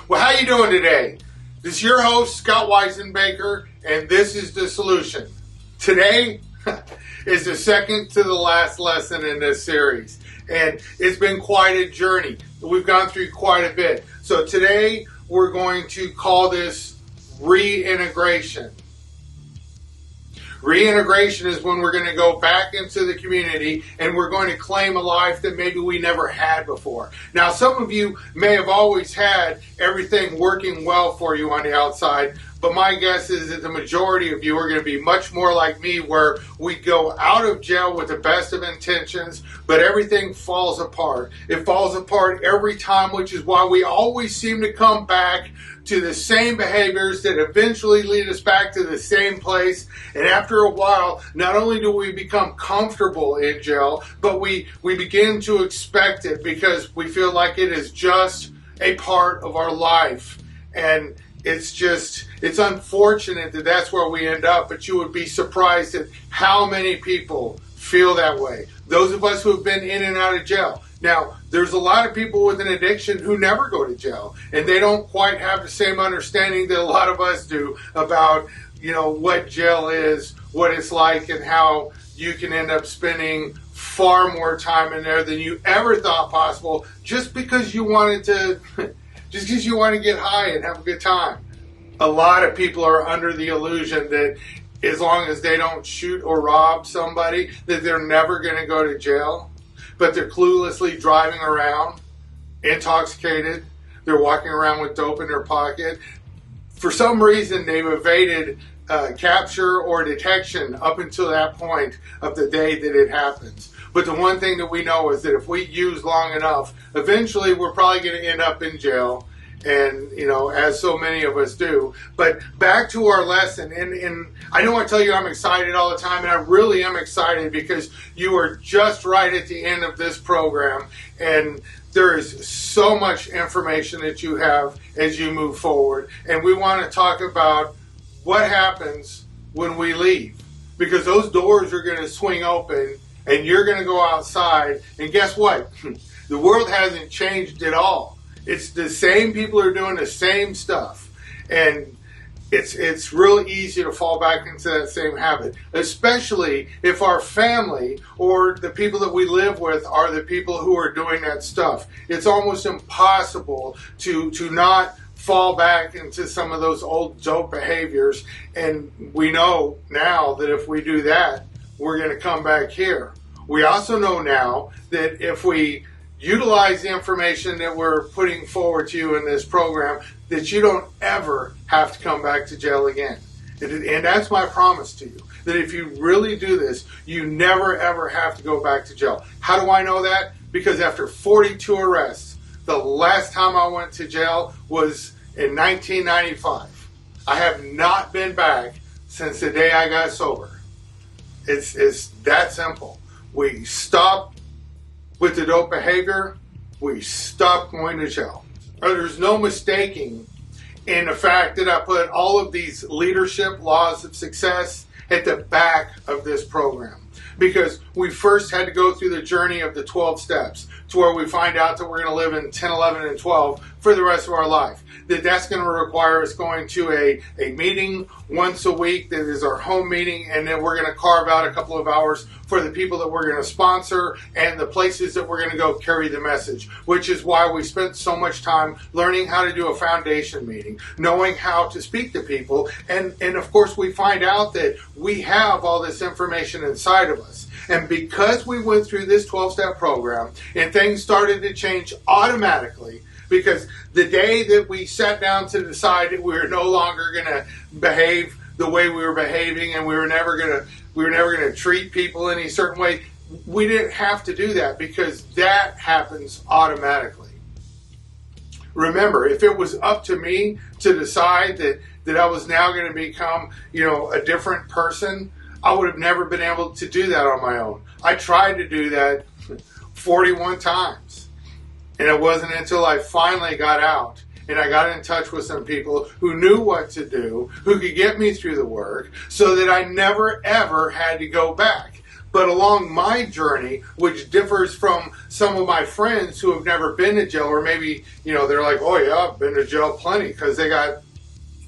Well, how you doing today? This is your host, Scott Wisenbaker, and this is The Solution. Today is the second to the last lesson in this series, and it's been quite a journey. We've gone through quite a bit. So today we're going to call this reintegration. Reintegration is when we're going to go back into the community and we're going to claim a life that maybe we never had before. Now, some of you may have always had everything working well for you on the outside, but my guess is that the majority of you are going to be much more like me, where we go out of jail with the best of intentions, but everything falls apart. It falls apart every time, which is why we always seem to come back to the same behaviors that eventually lead us back to the same place. And after a while, not only do we become comfortable in jail, but we begin to expect it because we feel like it is just a part of our life. And it's unfortunate that that's where we end up, but you would be surprised at how many people feel that way. Those of us who have been in and out of jail. Now, there's a lot of people with an addiction who never go to jail, and they don't quite have the same understanding that a lot of us do about, what jail is, what it's like, and how you can end up spending far more time in there than you ever thought possible just because you wanted to get high and have a good time. A lot of people are under the illusion that as long as they don't shoot or rob somebody, that they're never going to go to jail. But they're cluelessly driving around, intoxicated. They're walking around with dope in their pocket. For some reason, they've evaded capture or detection up until that point of the day that it happens. But the one thing that we know is that if we use long enough, eventually we're probably going to end up in jail. And, as so many of us do. But back to our lesson, and I know I tell you I'm excited all the time, and I really am excited because you are just right at the end of this program, and there is so much information that you have as you move forward. And we want to talk about what happens when we leave, because those doors are going to swing open, and you're going to go outside, and guess what? The world hasn't changed at all. It's the same people are doing the same stuff. And it's really easy to fall back into that same habit, especially if our family or the people that we live with are the people who are doing that stuff. It's almost impossible to not fall back into some of those old dope behaviors. And we know now that if we do that, we're going to come back here. We also know now that if we utilize the information that we're putting forward to you in this program, that you don't ever have to come back to jail again. And that's my promise to you, that if you really do this, you never ever have to go back to jail. How do I know that? Because after 42 arrests, the last time I went to jail was in 1995. I have not been back since the day I got sober. It's that simple. We stopped with the dope behavior, we stopped going to jail. There's no mistaking in the fact that I put all of these leadership laws of success at the back of this program. Because we first had to go through the journey of the 12 steps to where we find out that we're going to live in 10, 11, and 12 for the rest of our life. That's going to require us going to a meeting once a week that is our home meeting, and then we're going to carve out a couple of hours for the people that we're going to sponsor and the places that we're going to go carry the message, which is why we spent so much time learning how to do a foundation meeting, knowing how to speak to people, and of course we find out that we have all this information inside of us. And because we went through this 12-step program and things started to change automatically, because the day that we sat down to decide that we were no longer going to behave the way we were behaving, and we were never going to treat people in a certain way, we didn't have to do that because that happens automatically. Remember, if it was up to me to decide that I was now going to become, a different person, I would have never been able to do that on my own. I tried to do that 41 times. And it wasn't until I finally got out and I got in touch with some people who knew what to do, who could get me through the work, so that I never ever had to go back. But along my journey, which differs from some of my friends who have never been to jail, or maybe, they're like, oh yeah, I've been to jail plenty because they got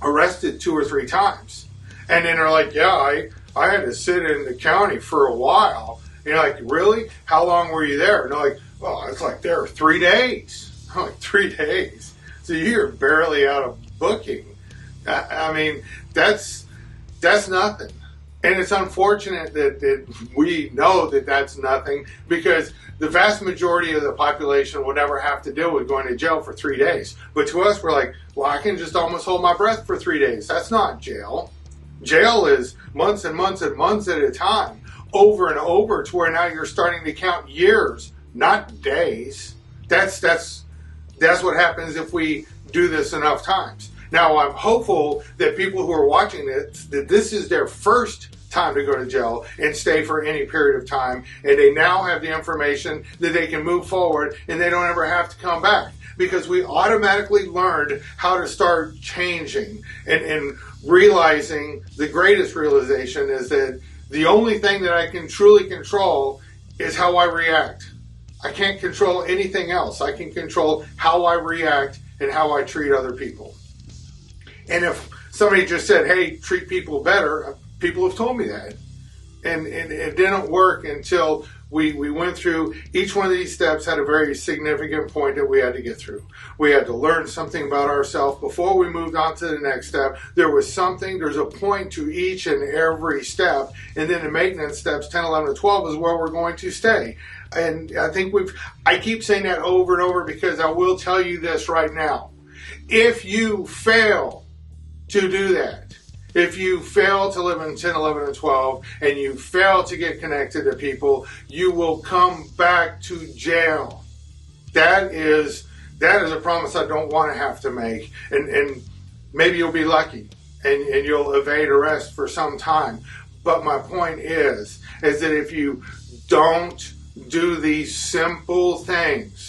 arrested 2 or 3 times. And then they're like, yeah, I had to sit in the county for a while. And you're like, really? How long were you there? And they're like, well, it's like there 3 days. I'm like, 3 days? So you're barely out of booking. I mean, that's nothing. And it's unfortunate that we know that that's nothing, because the vast majority of the population will never have to deal with going to jail for 3 days. But to us, we're like, well, I can just almost hold my breath for 3 days. That's not jail. Jail is months and months and months at a time, over and over, to where now you're starting to count years, not days. That's what happens if we do this enough times. Now, I'm hopeful that people who are watching this, that this is their first time to go to jail and stay for any period of time, and they now have the information that they can move forward and they don't ever have to come back, because we automatically learned how to start changing and realizing. The greatest realization is that the only thing that I can truly control is how I react. I can't control anything else. I can control how I react and how I treat other people. And if somebody just said, hey, treat people better, people have told me that. And it didn't work until we went through each one of these steps. Had a very significant point that we had to get through. We had to learn something about ourselves before we moved on to the next step. There's a point to each and every step. And then the maintenance steps, 10, 11, and 12 is where we're going to stay. And I think I keep saying that over and over, because I will tell you this right now. If you fail to do that, if you fail to live in 10, 11, and 12, and you fail to get connected to people, you will come back to jail. That is a promise I don't want to have to make. And maybe you'll be lucky and you'll evade arrest for some time. But my point is that if you don't do these simple things,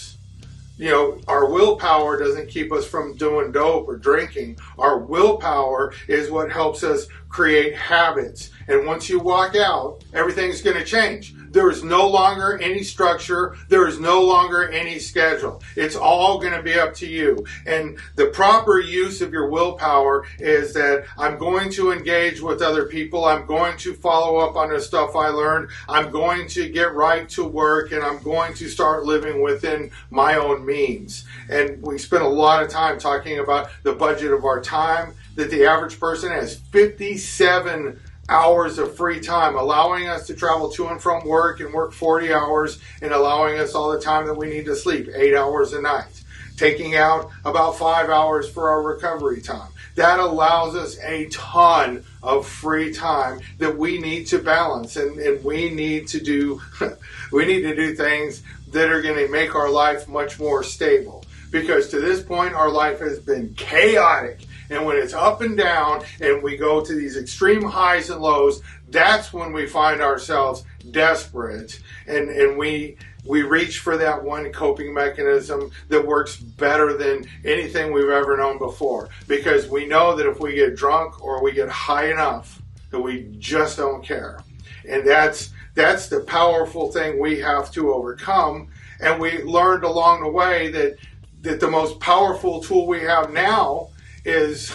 our willpower doesn't keep us from doing dope or drinking. Our willpower is what helps us create habits. And once you walk out, everything's going to change. There is no longer any structure. There is no longer any schedule. It's all going to be up to you. And the proper use of your willpower is that I'm going to engage with other people. I'm going to follow up on the stuff I learned. I'm going to get right to work, and I'm going to start living within my own means. And we spent a lot of time talking about the budget of our time, that the average person has 57 hours of free time, allowing us to travel to and from work and work 40 hours, and allowing us all the time that we need to sleep, 8 hours a night, taking out about 5 hours for our recovery time. That allows us a ton of free time that we need to balance, and we need to do things that are going to make our life much more stable. Because to this point, our life has been chaotic. And when it's up and down and we go to these extreme highs and lows, that's when we find ourselves desperate. And we reach for that one coping mechanism that works better than anything we've ever known before. Because we know that if we get drunk or we get high enough, that we just don't care. And that's the powerful thing we have to overcome. And we learned along the way that the most powerful tool we have now is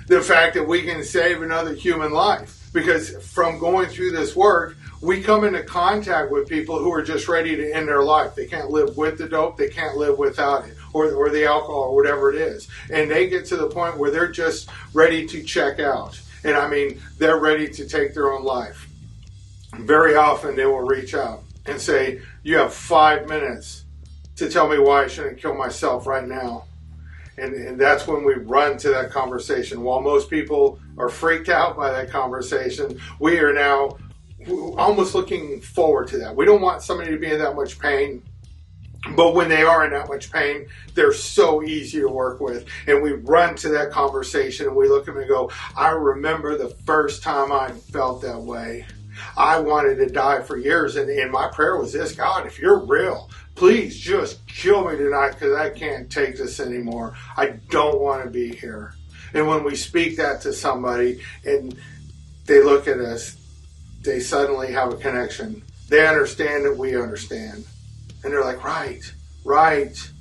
the fact that we can save another human life. Because from going through this work, we come into contact with people who are just ready to end their life. They can't live with the dope, they can't live without it, or the alcohol, or whatever it is. And they get to the point where they're just ready to check out. And I mean, they're ready to take their own life. Very often they will reach out and say, you have 5 minutes to tell me why I shouldn't kill myself right now. And that's when we run to that conversation. While most people are freaked out by that conversation, we are now almost looking forward to that. We don't want somebody to be in that much pain. But when they are in that much pain, they're so easy to work with. And we run to that conversation and we look at them and go, I remember the first time I felt that way. I wanted to die for years. And my prayer was this: God, if you're real, please just kill me tonight, because I can't take this anymore. I don't want to be here. And when we speak that to somebody and they look at us, they suddenly have a connection. They understand that we understand. And they're like, right,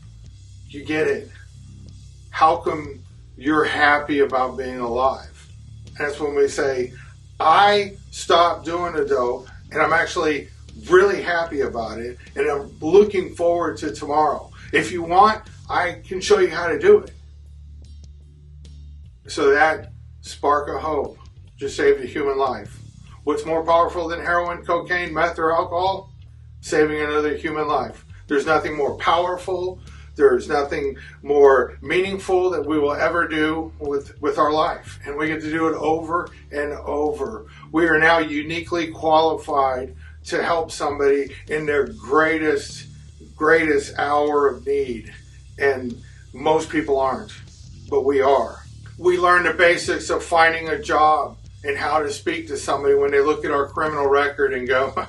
you get it. How come you're happy about being alive? And that's when we say, I stopped doing the dope, and I'm actually really happy about it, and I'm looking forward to tomorrow. If you want, I can show you how to do it. So that spark of hope just saved a human life. What's more powerful than heroin, cocaine, meth, or alcohol? Saving another human life. There's nothing more powerful. There's nothing more meaningful that we will ever do with our life. And we get to do it over and over. We are now uniquely qualified to help somebody in their greatest hour of need. And most people aren't, but we are. We learn the basics of finding a job and how to speak to somebody when they look at our criminal record and go,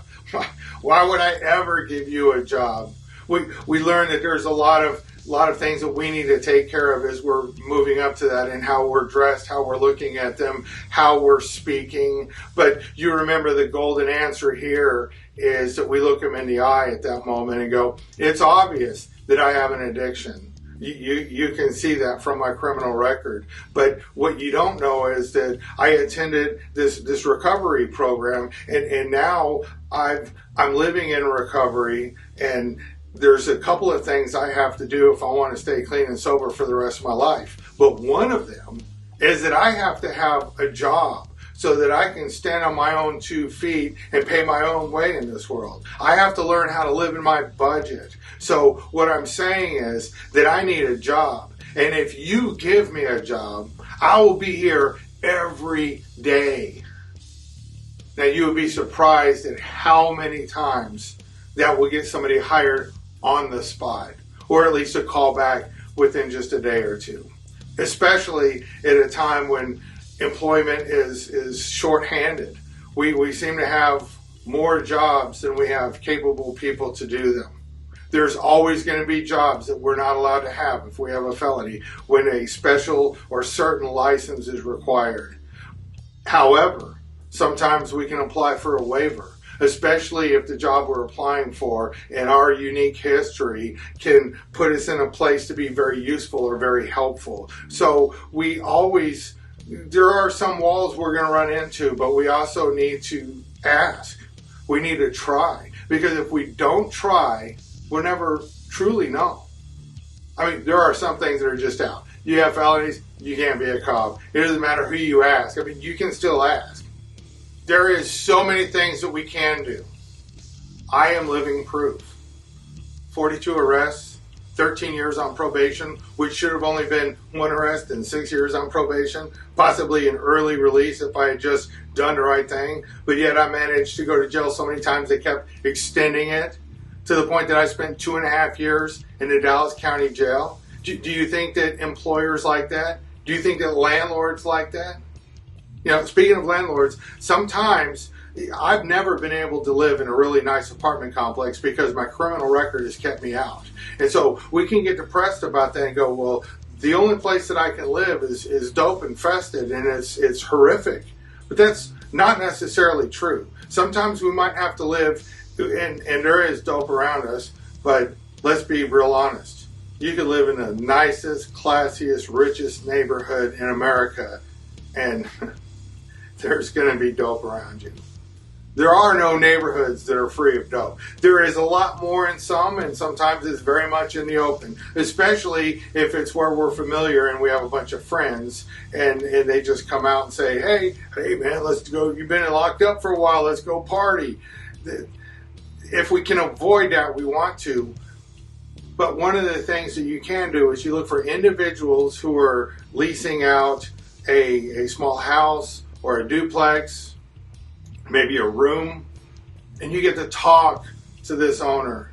why would I ever give you a job? We learn that there's a lot of things that we need to take care of as we're moving up to that, and how we're dressed, how we're looking at them, how we're speaking. But you remember the golden answer here is that we look them in the eye at that moment and go, it's obvious that I have an addiction. You can see that from my criminal record. But what you don't know is that I attended this recovery program, and now I'm living in recovery, and there's a couple of things I have to do if I want to stay clean and sober for the rest of my life. But one of them is that I have to have a job so that I can stand on my own 2 feet and pay my own way in this world. I have to learn how to live in my budget. So what I'm saying is that I need a job. And if you give me a job, I will be here every day. Now, you would be surprised at how many times that will get somebody hired on the spot, or at least a call back within just a day or two, especially at a time when employment is shorthanded. We seem to have more jobs than we have capable people to do them. There's always going to be jobs that we're not allowed to have if we have a felony, when a special or certain license is required. However, sometimes we can apply for a waiver, especially if the job we're applying for and our unique history can put us in a place to be very useful or very helpful. So there are some walls we're going to run into, but we also need to ask. We need to try. Because if we don't try, we'll never truly know. I mean, there are some things that are just out. You have felonies, you can't be a cop. It doesn't matter who you ask. I mean, you can still ask. There is so many things that we can do. I am living proof. 42 arrests, 13 years on probation, which should have only been 1 arrest and 6 years on probation, possibly an early release if I had just done the right thing. But yet I managed to go to jail so many times they kept extending it to the point that I spent 2.5 years in the Dallas County Jail. Do you think that employers like that? Do you think that landlords like that? You know, speaking of landlords, sometimes I've never been able to live in a really nice apartment complex because my criminal record has kept me out. And so we can get depressed about that and go, well, the only place that I can live is dope infested, and it's horrific. But that's not necessarily true. Sometimes we might have to live, and there is dope around us, but let's be real honest. You could live in the nicest, classiest, richest neighborhood in America, and there's going to be dope around you. There are no neighborhoods that are free of dope. There is a lot more in some, and sometimes it's very much in the open, especially if it's where we're familiar and we have a bunch of friends, and they just come out and say, hey man, let's go. You've been locked up for a while. Let's go party. If we can avoid that, we want to. But one of the things that you can do is you look for individuals who are leasing out a small house or a duplex, maybe a room, and you get to talk to this owner,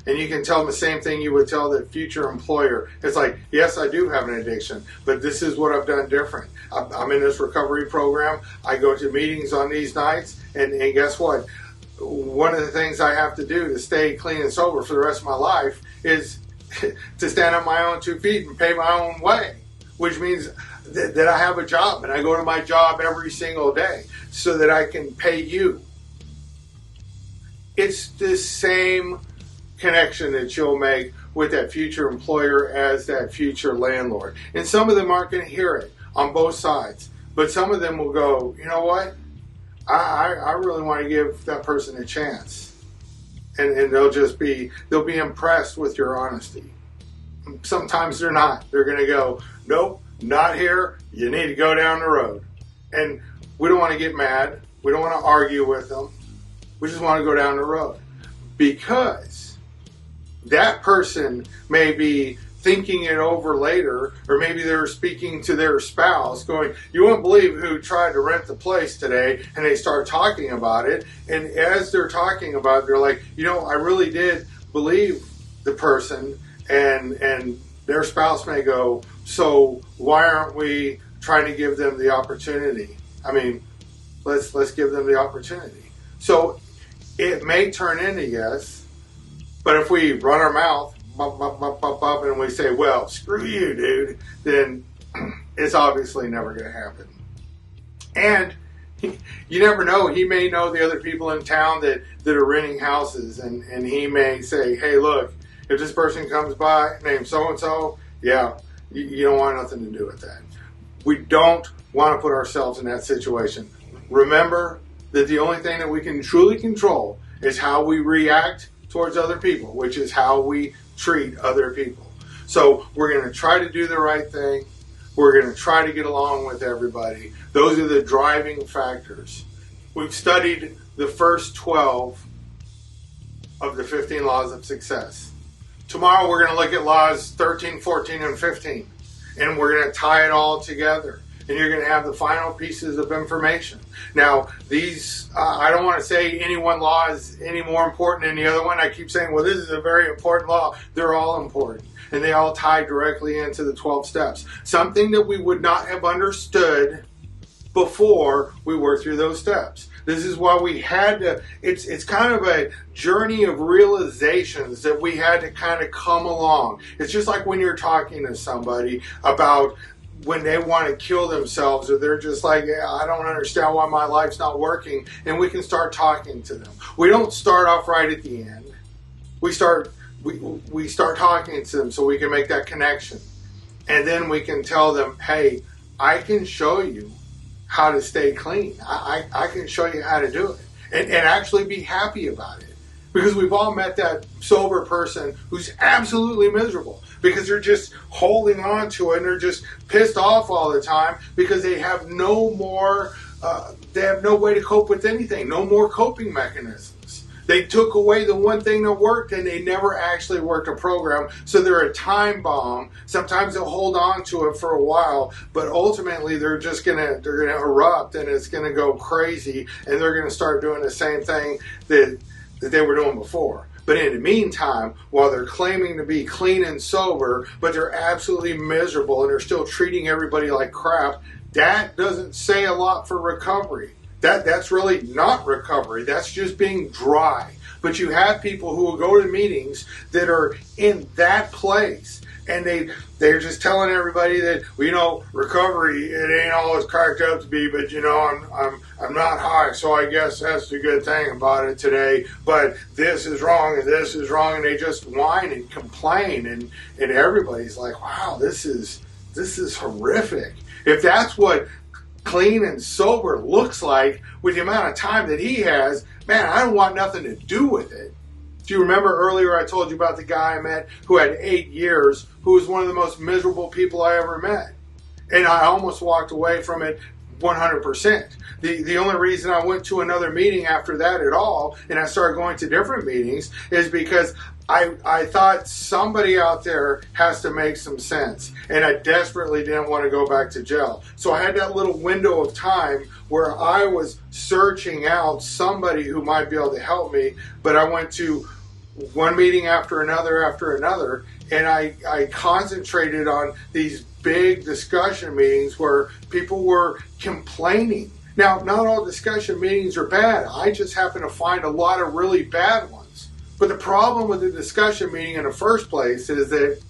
and you can tell them the same thing you would tell the future employer. It's like, yes, I do have an addiction, but this is what I've done different. I'm in this recovery program. I go to meetings on these nights, and guess what? One of the things I have to do to stay clean and sober for the rest of my life is to stand on my own 2 feet and pay my own way, which means that I have a job, and I go to my job every single day so that I can pay you it's the same connection that you'll make with that future employer as that future landlord. And some of them aren't going to hear it on both sides, but some of them will go, you know what? I really want to give that person a chance. And they'll be impressed with your honesty. Sometimes they're not. They're going to go, nope, not here. You need to go down the road. And we don't want to get mad. We don't want to argue with them. We just want to go down the road. Because that person may be thinking it over later, or maybe they're speaking to their spouse going, you won't believe who tried to rent the place today, and they start talking about it. And as they're talking about it, they're like, I really did believe the person, and their spouse may go, so why aren't we trying to give them the opportunity? I mean, let's give them the opportunity. So it may turn into yes, but if we run our mouth, and we say, well, screw you, dude, then it's obviously never going to happen. And you never know. He may know the other people in town that are renting houses, and he may say, hey, look, if this person comes by named so-and-so, yeah, you don't want nothing to do with that. We don't want to put ourselves in that situation. Remember that the only thing that we can truly control is how we react towards other people, which is how we treat other people. So we're going to try to do the right thing. We're going to try to get along with everybody. Those are the driving factors. We've studied the first 12 of the 15 laws of success. Tomorrow we're going to look at laws 13, 14, and 15. And we're going to tie it all together. And you're going to have the final pieces of information. Now, these, I don't want to say any one law is any more important than the other one. I keep saying, well, this is a very important law. They're all important. And they all tie directly into the 12 steps. Something that we would not have understood before we worked through those steps. This is why we had to, it's kind of a journey of realizations that we had to kind of come along. It's just like when you're talking to somebody about when they want to kill themselves, or they're just like, yeah, I don't understand why my life's not working, and we can start talking to them. We don't start off right at the end. We start talking to them so we can make that connection. And then we can tell them, hey, I can show you how to stay clean. I can show you how to do it. And actually be happy about it. Because we've all met that sober person who's absolutely miserable because they're just holding on to it and they're just pissed off all the time because they have no more, they have no way to cope with anything, no more coping mechanisms. They took away the one thing that worked and they never actually worked a program, so they're a time bomb. Sometimes they'll hold on to it for a while, but ultimately they're gonna erupt and it's gonna go crazy and they're gonna start doing the same thing that they were doing before. But in the meantime, while they're claiming to be clean and sober, but they're absolutely miserable and they're still treating everybody like crap, that doesn't say a lot for recovery. That's really not recovery. That's just being dry. But you have people who will go to meetings that are in that place, and they're just telling everybody that, well, recovery, it ain't all it's cracked up to be, but I'm not high, so I guess that's the good thing about it today. But this is wrong and this is wrong, and they just whine and complain, and everybody's like, wow, this is horrific. If that's what clean and sober looks like with the amount of time that he has, man, I don't want nothing to do with it. Do you remember earlier I told you about the guy I met who had 8 years, who was one of the most miserable people I ever met? And I almost walked away from it 100%. The only reason I went to another meeting after that at all, and I started going to different meetings, is because I thought somebody out there has to make some sense, and I desperately didn't want to go back to jail. So I had that little window of time where I was searching out somebody who might be able to help me, but I went to one meeting after another, and I concentrated on these big discussion meetings where people were complaining. Now, not all discussion meetings are bad. I just happen to find a lot of really bad ones. But the problem with the discussion meeting in the first place is that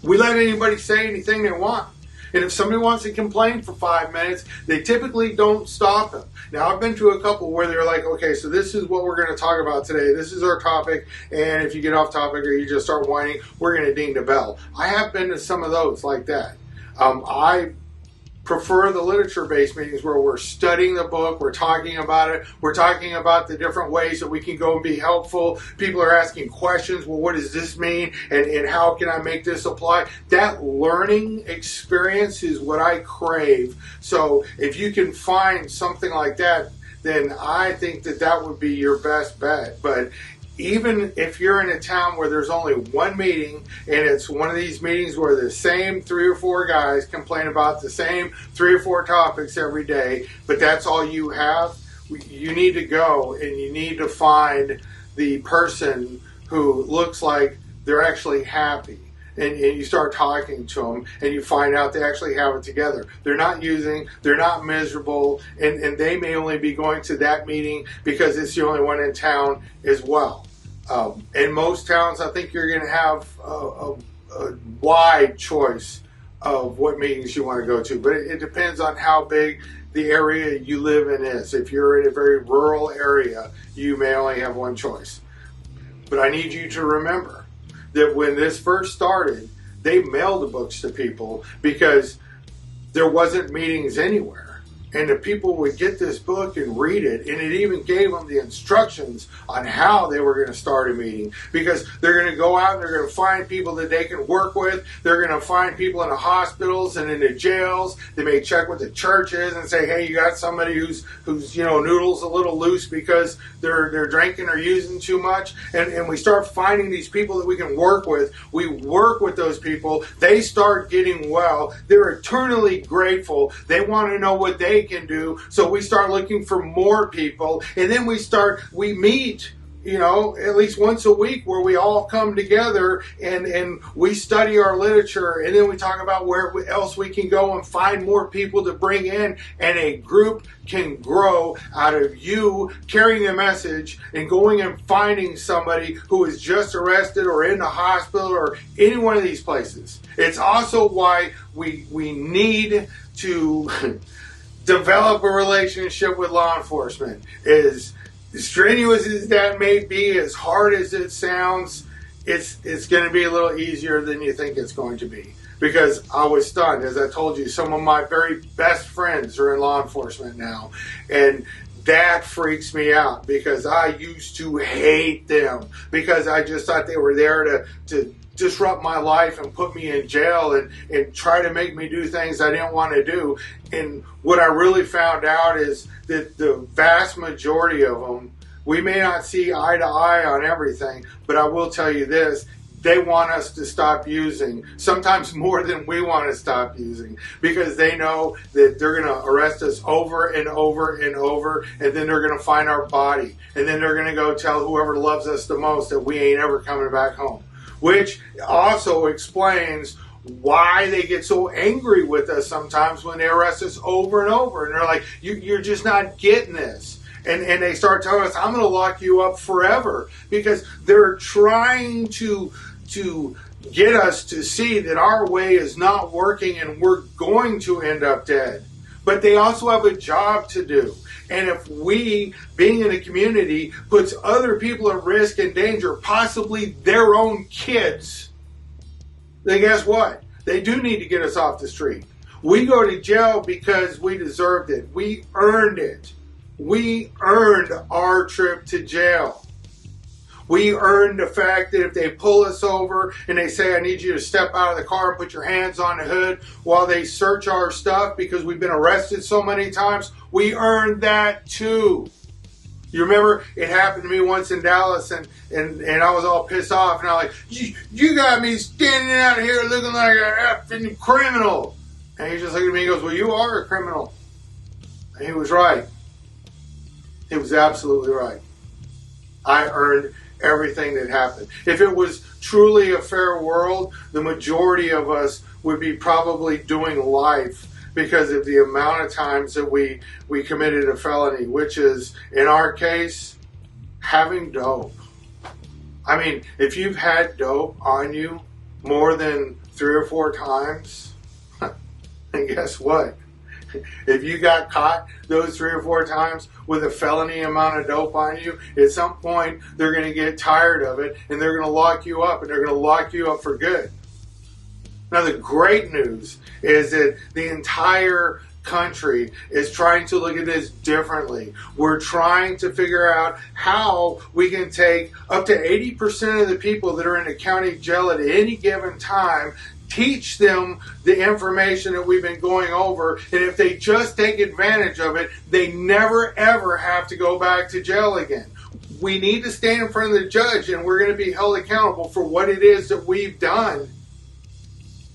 we let anybody say anything they want. And if somebody wants to complain for 5 minutes, they typically don't stop them. Now, I've been to a couple where they're like, okay, so this is what we're going to talk about today. This is our topic. And if you get off topic or you just start whining, we're going to ding the bell. I have been to some of those like that. I prefer the literature-based meetings where we're studying the book, we're talking about it, we're talking about the different ways that we can go and be helpful. People are asking questions, well, what does this mean, and how can I make this apply? That learning experience is what I crave. So if you can find something like that, then I think that that would be your best bet. But even if you're in a town where there's only one meeting, and it's one of these meetings where the same 3 or 4 guys complain about the same 3 or 4 topics every day, but that's all you have, you need to go and you need to find the person who looks like they're actually happy. And you start talking to them, and you find out they actually have it together. They're not using, they're not miserable, and they may only be going to that meeting because it's the only one in town as well. In most towns, I think you're going to have a wide choice of what meetings you want to go to, but it depends on how big the area you live in is. If you're in a very rural area, you may only have one choice. But I need you to remember that when this first started, they mailed the books to people because there wasn't meetings anywhere. And the people would get this book and read it, and it even gave them the instructions on how they were going to start a meeting, because they're going to go out and they're going to find people that they can work with. They're going to find people in the hospitals and in the jails. They may check with the churches and say, hey, you got somebody who's noodles a little loose because they're drinking or using too much, and we start finding these people that we can work with. We work with those people. They start getting well. They're eternally grateful. They want to know what they can do, so we start looking for more people, and then we meet, at least once a week, where we all come together and we study our literature, and then we talk about where else we can go and find more people to bring in, and a group can grow out of you carrying the message and going and finding somebody who is just arrested or in the hospital or any one of these places. It's also why we need to develop a relationship with law enforcement. As strenuous as that may be, as hard as it sounds, it's going to be a little easier than you think it's going to be. Because I was stunned. As I told you, some of my very best friends are in law enforcement now. And that freaks me out, because I used to hate them, because I just thought they were there to disrupt my life and put me in jail and try to make me do things I didn't want to do. And what I really found out is that the vast majority of them, we may not see eye to eye on everything, but I will tell you this: they want us to stop using, sometimes more than we want to stop using, because they know that they're going to arrest us over and over and over, and then they're going to find our body, and then they're going to go tell whoever loves us the most that we ain't ever coming back home. Which also explains why they get so angry with us sometimes when they arrest us over and over. And they're like, you're just not getting this. And they start telling us, I'm going to lock you up forever. Because they're trying to get us to see that our way is not working and we're going to end up dead. But they also have a job to do. And if we, being in a community, puts other people at risk and danger, possibly their own kids, then guess what? They do need to get us off the street. We go to jail because we deserved it. We earned it. We earned our trip to jail. We earned the fact that if they pull us over and they say, I need you to step out of the car and put your hands on the hood while they search our stuff because we've been arrested so many times, we earned that too. You remember, it happened to me once in Dallas, and I was all pissed off, and I was like, you got me standing out here looking like a effing criminal. And he just looked at me and goes, well, you are a criminal. And he was right. He was absolutely right. I earned everything that happened. If it was truly a fair world, the majority of us would be probably doing life because of the amount of times that we committed a felony, which is, in our case, having dope. I mean, if you've had dope on you more than 3 or 4 times, And guess what? If you got caught those 3 or 4 times with a felony amount of dope on you, at some point they're going to get tired of it and they're going to lock you up, and they're going to lock you up for good. Now, the great news is that the entire country is trying to look at this differently. We're trying to figure out how we can take up to 80% of the people that are in the county jail at any given time, teach them the information that we've been going over, and if they just take advantage of it, they never ever have to go back to jail again. We need to stand in front of the judge, and we're going to be held accountable for what it is that we've done.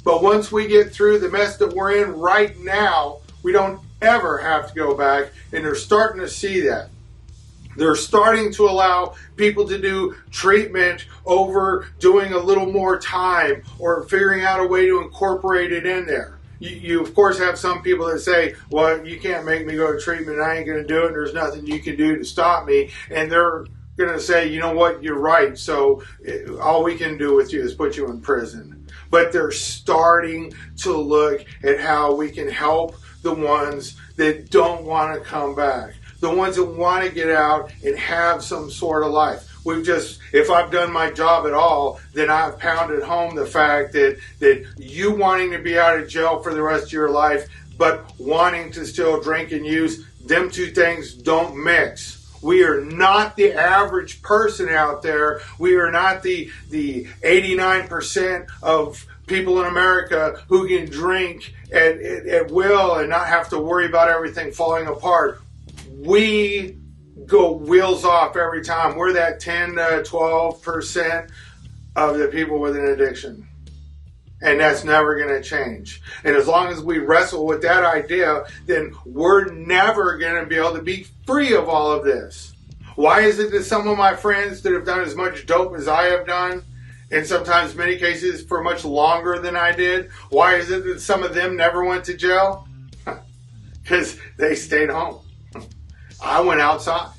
But once we get through the mess that we're in right now, we don't ever have to go back, and they're starting to see that. They're starting to allow people to do treatment over doing a little more time or figuring out a way to incorporate it in there. You of course have some people that say, well, you can't make me go to treatment, I ain't going to do it, there's nothing you can do to stop me. And they're going to say, you know what, you're right, so all we can do with you is put you in prison. But they're starting to look at how we can help the ones that don't want to come back, the ones that want to get out and have some sort of life. If I've done my job at all, then I've pounded home the fact that you wanting to be out of jail for the rest of your life, but wanting to still drink and use, them two things don't mix. We are not the average person out there. We are not the 89% of people in America who can drink at will and not have to worry about everything falling apart. We go wheels off every time. We're that 10 to 12% of the people with an addiction. And that's never going to change. And as long as we wrestle with that idea, then we're never going to be able to be free of all of this. Why is it that some of my friends that have done as much dope as I have done, and sometimes many cases for much longer than I did, why is it that some of them never went to jail? Because they stayed home. I went outside.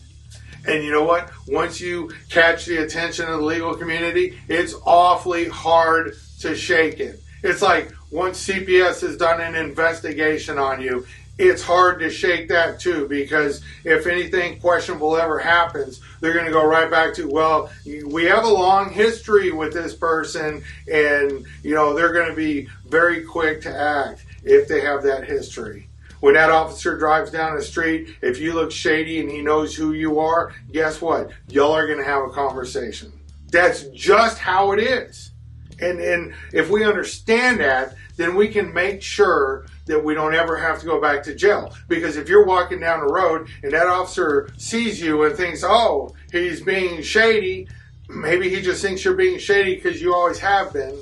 And you know what? Once you catch the attention of the legal community, it's awfully hard to shake it. It's like once CPS has done an investigation on you, it's hard to shake that too, because if anything questionable ever happens, they're going to go right back to, well, we have a long history with this person, and they're going to be very quick to act if they have that history. When that officer drives down the street, if you look shady and he knows who you are, guess what? Y'all are going to have a conversation. That's just how it is. And if we understand that, then we can make sure that we don't ever have to go back to jail. Because if you're walking down the road and that officer sees you and thinks, oh, he's being shady, maybe he just thinks you're being shady because you always have been.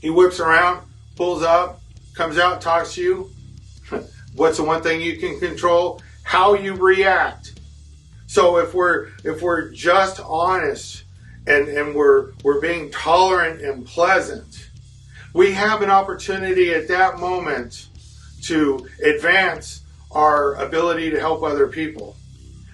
He whips around, pulls up, comes out, talks to you. What's the one thing you can control? How you react. So if we're just honest and we're being tolerant and pleasant, we have an opportunity at that moment to advance our ability to help other people.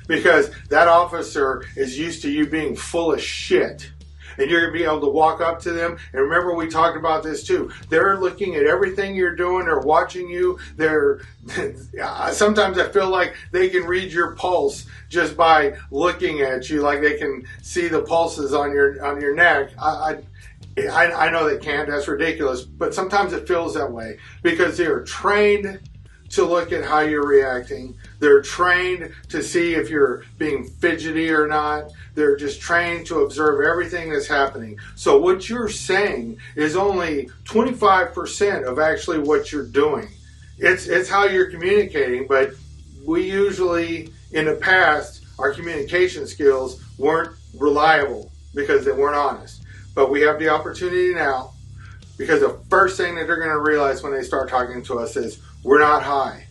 Because that officer is used to you being full of shit. And you're going to be able to walk up to them. And remember, we talked about this too. They're looking at everything you're doing. They're watching you. Sometimes I feel like they can read your pulse just by looking at you, like they can see the pulses on your neck. I know they can't. That's ridiculous. But sometimes it feels that way because they're trained to look at how you're reacting. They're trained to see if you're being fidgety or not. They're just trained to observe everything that's happening. So what you're saying is only 25% of actually what you're doing. It's how you're communicating, but we usually, in the past, our communication skills weren't reliable because they weren't honest. But we have the opportunity now, because the first thing that they're going to realize when they start talking to us is, we're not high.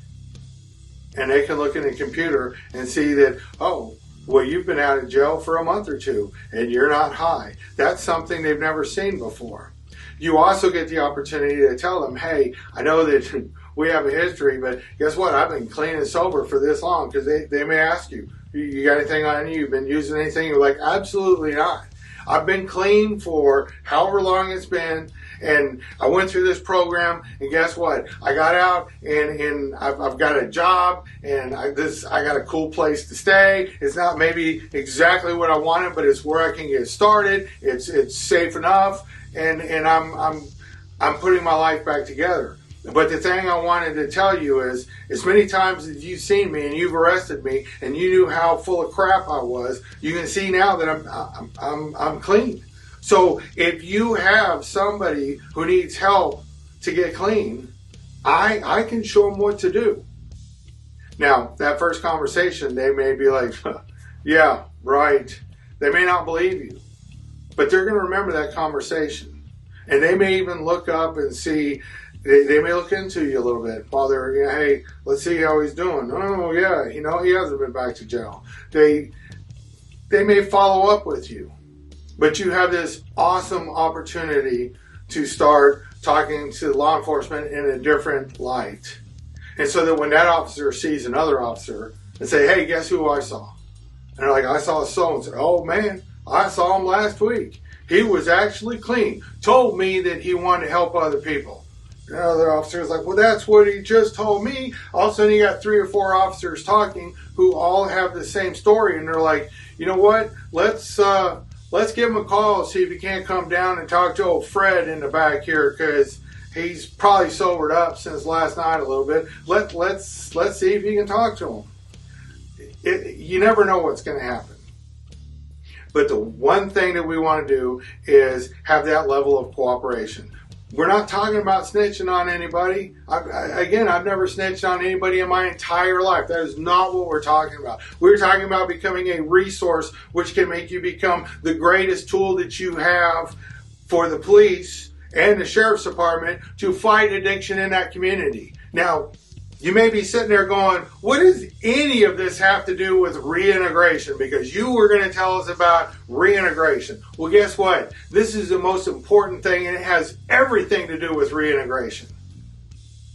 And they can look in the computer and see that, oh, well, you've been out of jail for a month or two and you're not high. That's something they've never seen before. You also get the opportunity to tell them, hey, I know that we have a history, but guess what? I've been clean and sober for this long, because they may ask you, you got anything on you? You've been using anything? You're like, absolutely not. I've been clean for however long it's been, and I went through this program, and guess what? I got out, and I've got a job, and I got a cool place to stay. It's not maybe exactly what I wanted, but it's where I can get started. It's safe enough, and I'm putting my life back together. But the thing I wanted to tell you is, as many times as you've seen me and you've arrested me and you knew how full of crap I was, you can see now that I'm clean. So if you have somebody who needs help to get clean, I can show them what to do. Now, that first conversation, they may be like, yeah, right. They may not believe you, but they're going to remember that conversation. And they may even look up and see, they may look into you a little bit while they're, hey, let's see how he's doing. Oh, yeah, he hasn't been back to jail. They may follow up with you, but you have this awesome opportunity to start talking to law enforcement in a different light. And so that when that officer sees another officer and say, hey, guess who I saw? And they're like, I saw so-and-so. Oh, man, I saw him last week. He was actually clean. Told me that he wanted to help other people. The other officer is like, well, that's what he just told me. All of a sudden, you got 3 or 4 officers talking who all have the same story. And they're like, you know what? Let's give him a call, see if he can't come down and talk to old Fred in the back here, because he's probably sobered up since last night a little bit. Let's see if you can talk to him. You never know what's going to happen. But the one thing that we want to do is have that level of cooperation. We're not talking about snitching on anybody. I've never snitched on anybody in my entire life. That is not what we're talking about. We're talking about becoming a resource which can make you become the greatest tool that you have for the police and the sheriff's department to fight addiction in that community. Now, you may be sitting there going, what does any of this have to do with reintegration? Because you were going to tell us about reintegration. Well, guess what? This is the most important thing, and it has everything to do with reintegration.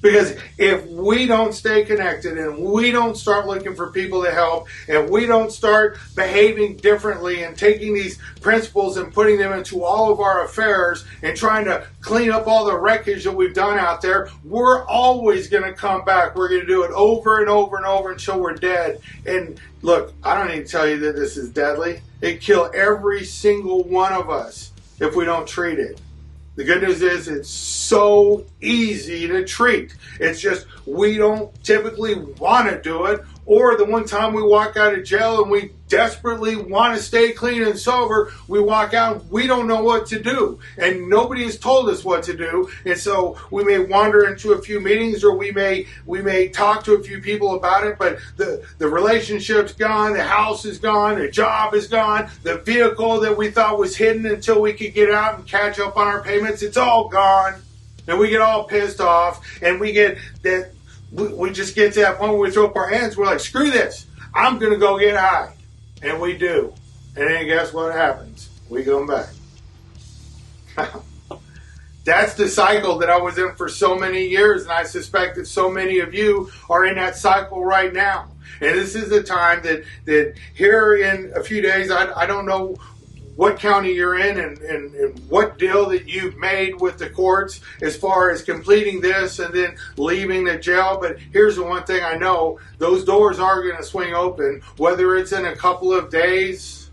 Because if we don't stay connected and we don't start looking for people to help and we don't start behaving differently and taking these principles and putting them into all of our affairs and trying to clean up all the wreckage that we've done out there, we're always going to come back. We're going to do it over and over and over until we're dead. And look, I don't need to tell you that this is deadly. It kills every single one of us if we don't treat it. The good news is it's so easy to treat. It's just we don't typically want to do it. Or the one time we walk out of jail and we desperately want to stay clean and sober, we walk out, we don't know what to do. And nobody has told us what to do. And so we may wander into a few meetings, or we may talk to a few people about it, but the relationship's gone, the house is gone, the job is gone, the vehicle that we thought was hidden until we could get out and catch up on our payments, it's all gone. And we get all pissed off, and we just get to that point where we throw up our hands. We're like, screw this. I'm going to go get high. And we do. And then guess what happens? We come back. That's the cycle that I was in for so many years. And I suspect that so many of you are in that cycle right now. And this is the time that here in a few days, I don't know what county you're in and what deal that you've made with the courts as far as completing this and then leaving the jail. But here's the one thing I know, those doors are going to swing open, whether it's in a couple of days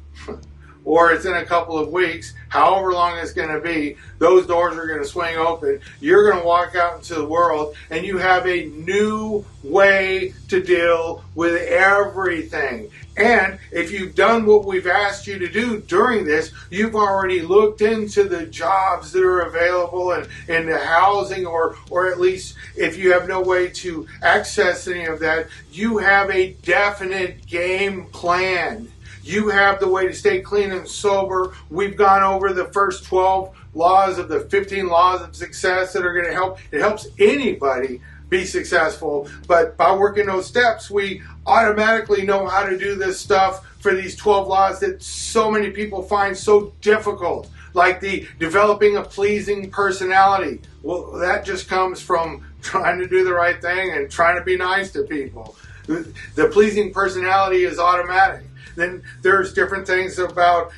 or it's in a couple of weeks, however long it's going to be, those doors are going to swing open. You're going to walk out into the world and you have a new way to deal with everything. And if you've done what we've asked you to do during this, you've already looked into the jobs that are available and the housing, or at least if you have no way to access any of that, you have a definite game plan. You have the way to stay clean and sober. We've gone over the first 12 laws of the 15 laws of success that are going to help. It helps anybody be successful, but by working those steps, we automatically know how to do this stuff for these 12 laws that so many people find so difficult, like the developing a pleasing personality. Well, that just comes from trying to do the right thing and trying to be nice to people. The pleasing personality is automatic. Then there's different things about,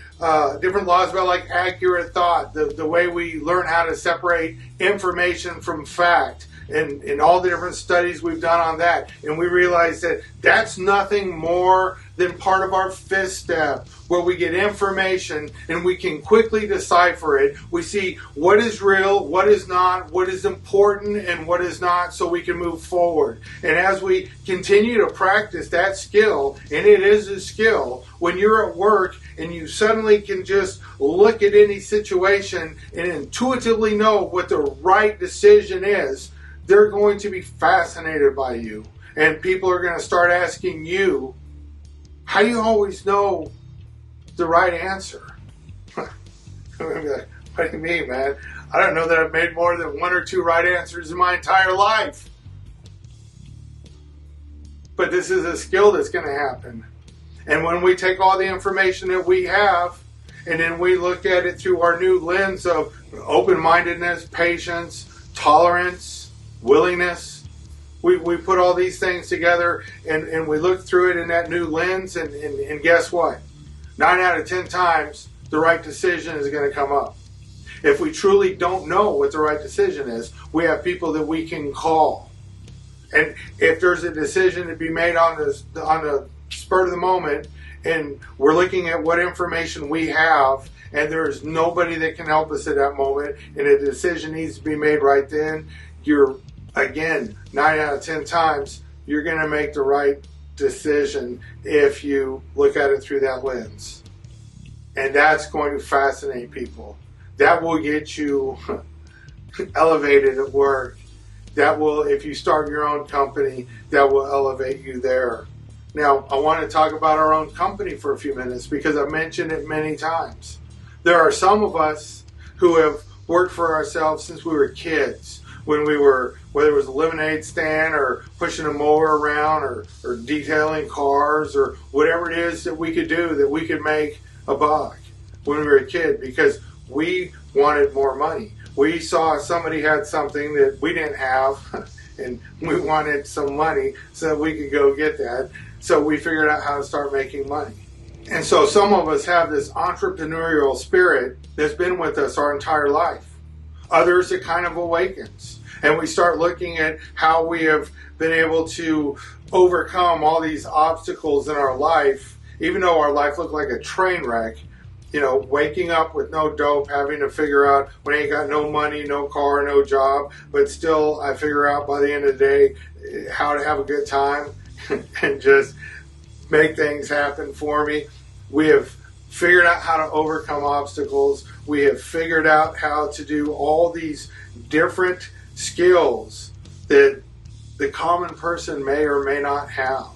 different laws about like accurate thought, the way we learn how to separate information from fact, and all the different studies we've done on that. And we realize that that's nothing more than part of our fifth step, where we get information and we can quickly decipher it. We see what is real, what is not, what is important, and what is not, so we can move forward. And as we continue to practice that skill, and it is a skill, when you're at work and you suddenly can just look at any situation and intuitively know what the right decision is, they're going to be fascinated by you. And people are going to start asking you, how do you always know the right answer? I'm gonna be like, what do you mean, man? I don't know that I've made more than 1 or 2 right answers in my entire life. But this is a skill that's going to happen. And when we take all the information that we have, and then we look at it through our new lens of open-mindedness, patience, tolerance, willingness, we put all these things together, and we look through it in that new lens, and guess what? 9 out of 10 times, the right decision is going to come up. If we truly don't know what the right decision is, we have people that we can call. And if there's a decision to be made on the spur of the moment, and we're looking at what information we have, and there's nobody that can help us at that moment, and a decision needs to be made right then, you're, again, 9 out of 10 times, you're going to make the right decision if you look at it through that lens. And that's going to fascinate people. That will get you elevated at work. That will, if you start your own company, that will elevate you there. Now, I want to talk about our own company for a few minutes, because I've mentioned it many times. There are some of us who have worked for ourselves since we were kids, when we were, whether it was a lemonade stand or pushing a mower around or detailing cars or whatever it is that we could do, that we could make a buck when we were a kid, because we wanted more money. We saw somebody had something that we didn't have, and we wanted some money so that we could go get that. So we figured out how to start making money. And so some of us have this entrepreneurial spirit that's been with us our entire life. Others, it kind of awakens. And we start looking at how we have been able to overcome all these obstacles in our life, even though our life looked like a train wreck. You know, waking up with no dope, having to figure out when I ain't got no money, no car, no job, but still I figure out by the end of the day how to have a good time and just make things happen for me. We have figured out how to overcome obstacles. We have figured out how to do all these different skills that the common person may or may not have.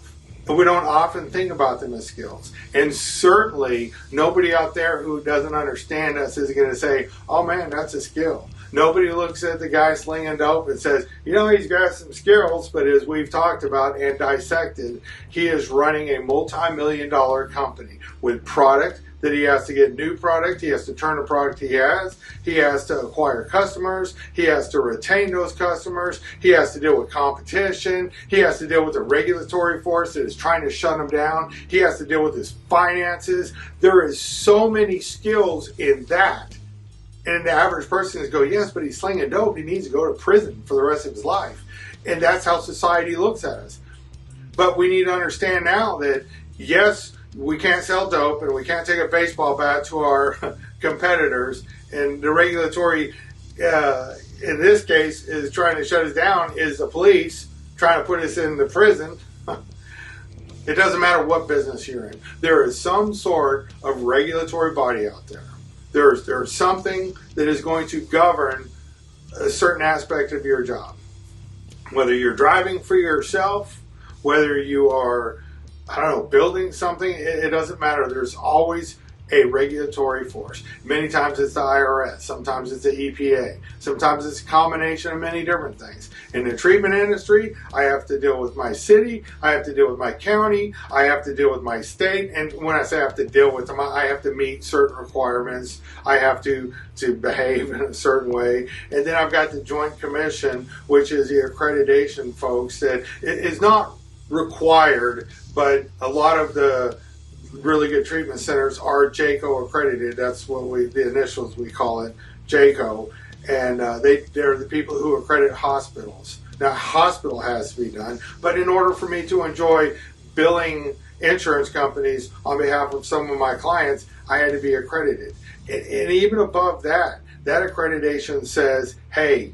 But we don't often think about them as skills. And certainly, nobody out there who doesn't understand us is going to say, oh man, that's a skill. Nobody looks at the guy slinging dope and says, you know, he's got some skills, but as we've talked about and dissected, he is running a multi-million-dollar company with product that he has to get new product, he has to turn the product he has to acquire customers, he has to retain those customers, he has to deal with competition, he has to deal with the regulatory force that is trying to shut him down, he has to deal with his finances. There is so many skills in that. And the average person is go, yes, but he's slinging dope, he needs to go to prison for the rest of his life. And that's how society looks at us. But we need to understand now that, yes, we can't sell dope and we can't take a baseball bat to our competitors, and the regulatory in this case is trying to shut us down, is the police trying to put us in the prison. It doesn't matter what business you're in. There is some sort of regulatory body out there. There's something that is going to govern a certain aspect of your job. Whether you're driving for yourself, whether you are, I don't know, building something, it doesn't matter. There's always a regulatory force. Many times it's the IRS, sometimes it's the EPA, sometimes it's a combination of many different things. In the treatment industry, I have to deal with my city, I have to deal with my county, I have to deal with my state, and when I say I have to deal with them, I have to meet certain requirements, I have to behave in a certain way, and then I've got the Joint Commission, which is the accreditation folks that is not required, but a lot of the really good treatment centers are JACO accredited. That's what the initials we call it, JACO. And they're the people who accredit hospitals. Now, hospital has to be done, but in order for me to enjoy billing insurance companies on behalf of some of my clients, I had to be accredited. And even above that, that accreditation says, hey,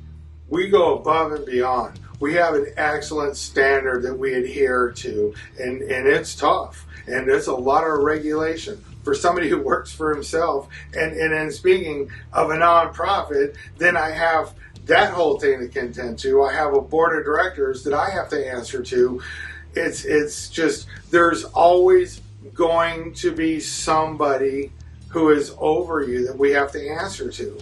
we go above and beyond. We have an excellent standard that we adhere to, and it's tough, and there's a lot of regulation for somebody who works for himself. And then speaking of a nonprofit, then I have that whole thing to contend to. I have a board of directors that I have to answer to. It's just, there's always going to be somebody who is over you that we have to answer to.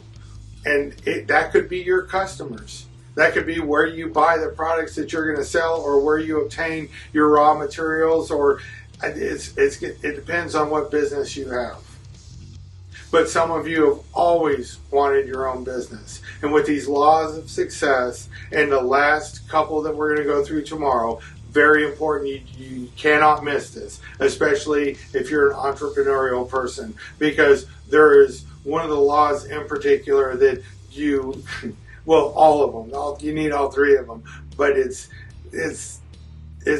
And that could be your customers. That could be where you buy the products that you're going to sell, or where you obtain your raw materials, or it depends on what business you have. But some of you have always wanted your own business. And with these laws of success and the last couple that we're going to go through tomorrow, very important, you cannot miss this, especially if you're an entrepreneurial person, because there is one of the laws in particular that well, all of them, you need all three of them, but it's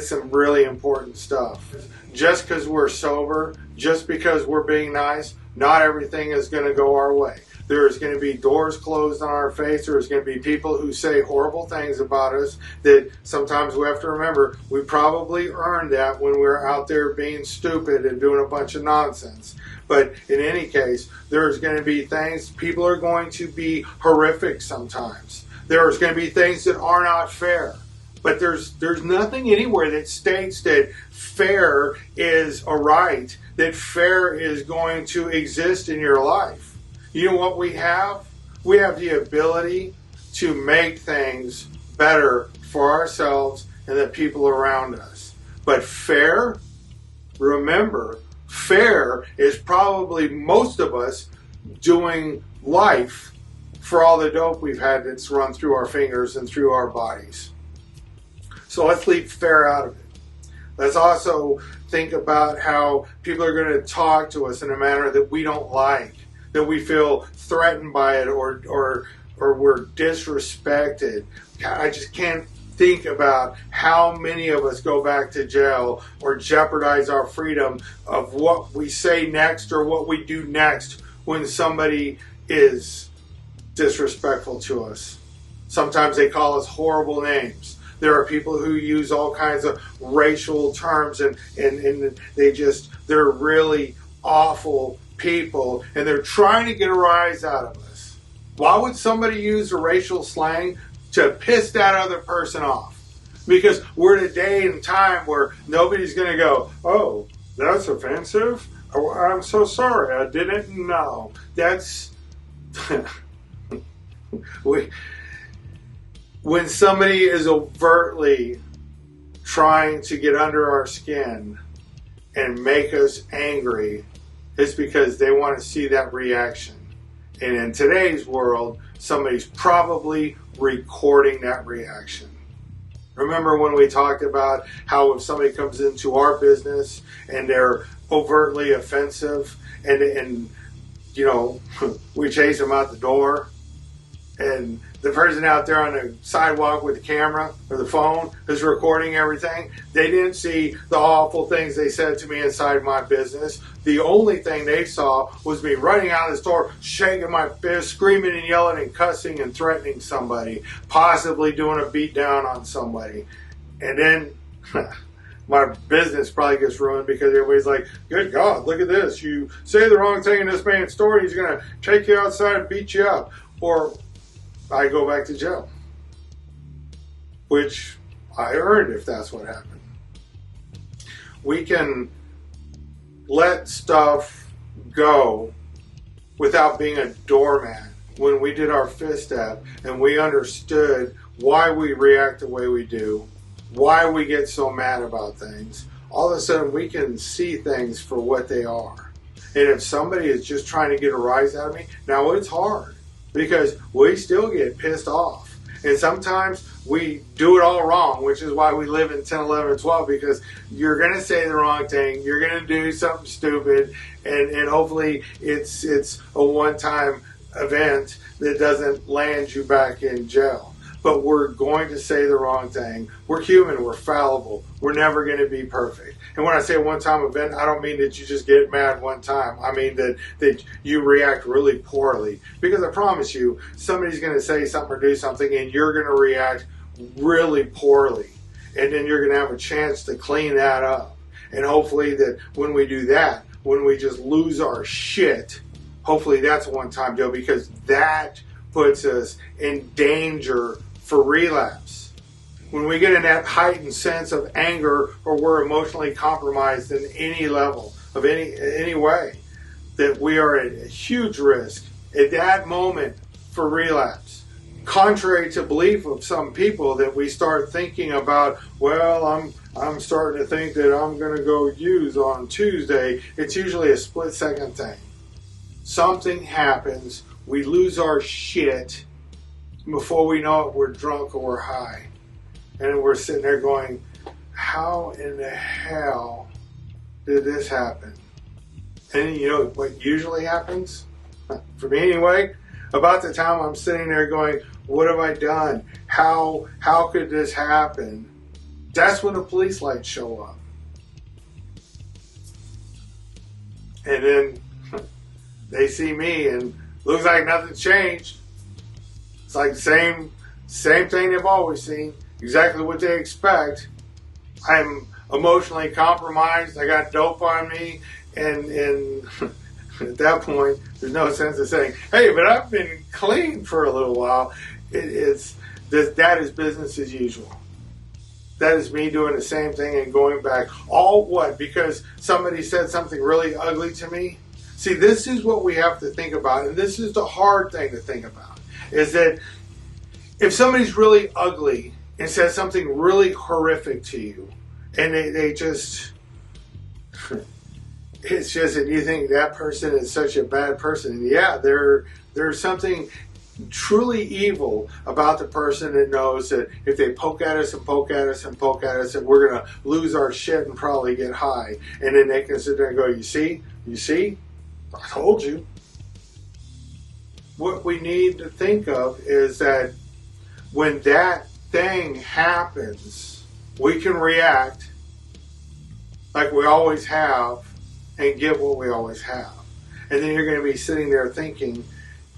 some really important stuff. Just because we're sober, just because we're being nice, not everything is going to go our way. There's going to be doors closed on our face. There's going to be people who say horrible things about us that sometimes we have to remember we probably earned that when we're out there being stupid and doing a bunch of nonsense. But in any case, there's going to be things, people are going to be horrific sometimes. There's going to be things that are not fair. But there's nothing anywhere that states that fair is a right, that fair is going to exist in your life. You know what we have? We have the ability to make things better for ourselves and the people around us. But fair, remember, fair is probably most of us doing life for all the dope we've had that's run through our fingers and through our bodies. So let's leave fair out of it. Let's also think about how people are going to talk to us in a manner that we don't like, that we feel threatened by it, or we're disrespected. I just can't think about how many of us go back to jail or jeopardize our freedom of what we say next or what we do next when somebody is disrespectful to us. Sometimes they call us horrible names. There are people who use all kinds of racial terms, and they're really awful people, and they're trying to get a rise out of us. Why would somebody use a racial slang? To piss that other person off. Because we're in a day and time where nobody's going to go, oh, that's offensive? Oh, I'm so sorry, I didn't know. That's... When somebody is overtly trying to get under our skin and make us angry, it's because they want to see that reaction. And in today's world, somebody's probably recording that reaction. Remember when we talked about how if somebody comes into our business and they're overtly offensive and we chase them out the door, and the person out there on the sidewalk with the camera or the phone is recording everything, they didn't see the awful things they said to me inside my business. The only thing they saw was me running out of the store, shaking my fist, screaming and yelling and cussing and threatening somebody, possibly doing a beat down on somebody. And then my business probably gets ruined because everybody's like, good God, look at this. You say the wrong thing in this man's store, he's going to take you outside and beat you up. Or I go back to jail, which I earned if that's what happened. We can let stuff go without being a doormat. When we did our fifth step and we understood why we react the way we do, why we get so mad about things, all of a sudden we can see things for what they are. And if somebody is just trying to get a rise out of me, now it's hard, because we still get pissed off. And sometimes we do it all wrong, which is why we live in 10, 11, and 12, because you're going to say the wrong thing, you're going to do something stupid, and hopefully it's a one-time event that doesn't land you back in jail. But we're going to say the wrong thing. We're human, we're fallible, we're never going to be perfect. And when I say one-time event, I don't mean that you just get mad one time. I mean that you react really poorly. Because I promise you, somebody's going to say something or do something, and you're going to react really poorly. And then you're going to have a chance to clean that up. And hopefully that when we do that, when we just lose our shit, hopefully that's a one-time deal, because that puts us in danger for relapse. When we get in that heightened sense of anger, or we're emotionally compromised in any level, of any way, that we are at a huge risk at that moment for relapse. Contrary to belief of some people, that we start thinking about, well, I'm starting to think that I'm going to go use on Tuesday. It's usually a split-second thing. Something happens, we lose our shit. Before we know it, we're drunk or we're high. And we're sitting there going, how in the hell did this happen? And you know what usually happens? For me anyway, about the time I'm sitting there going, what have I done? How could this happen? That's when the police lights show up. And then they see me and looks like nothing's changed. It's like the same thing they've always seen, exactly what they expect. I'm emotionally compromised, I got dope on me, and at that point, there's no sense of saying, hey, but I've been clean for a little while. That is business as usual. That is me doing the same thing and going back. All what? Because somebody said something really ugly to me? See, this is what we have to think about, and this is the hard thing to think about, is that if somebody's really ugly and says something really horrific to you, and they just, it's just that you think that person is such a bad person. And yeah, there's something truly evil about the person that knows that if they poke at us and poke at us and poke at us, that we're going to lose our shit and probably get high. And then they can sit there and go, you see, I told you. What we need to think of is that when that thing happens, we can react like we always have and get what we always have. And then you're going to be sitting there thinking,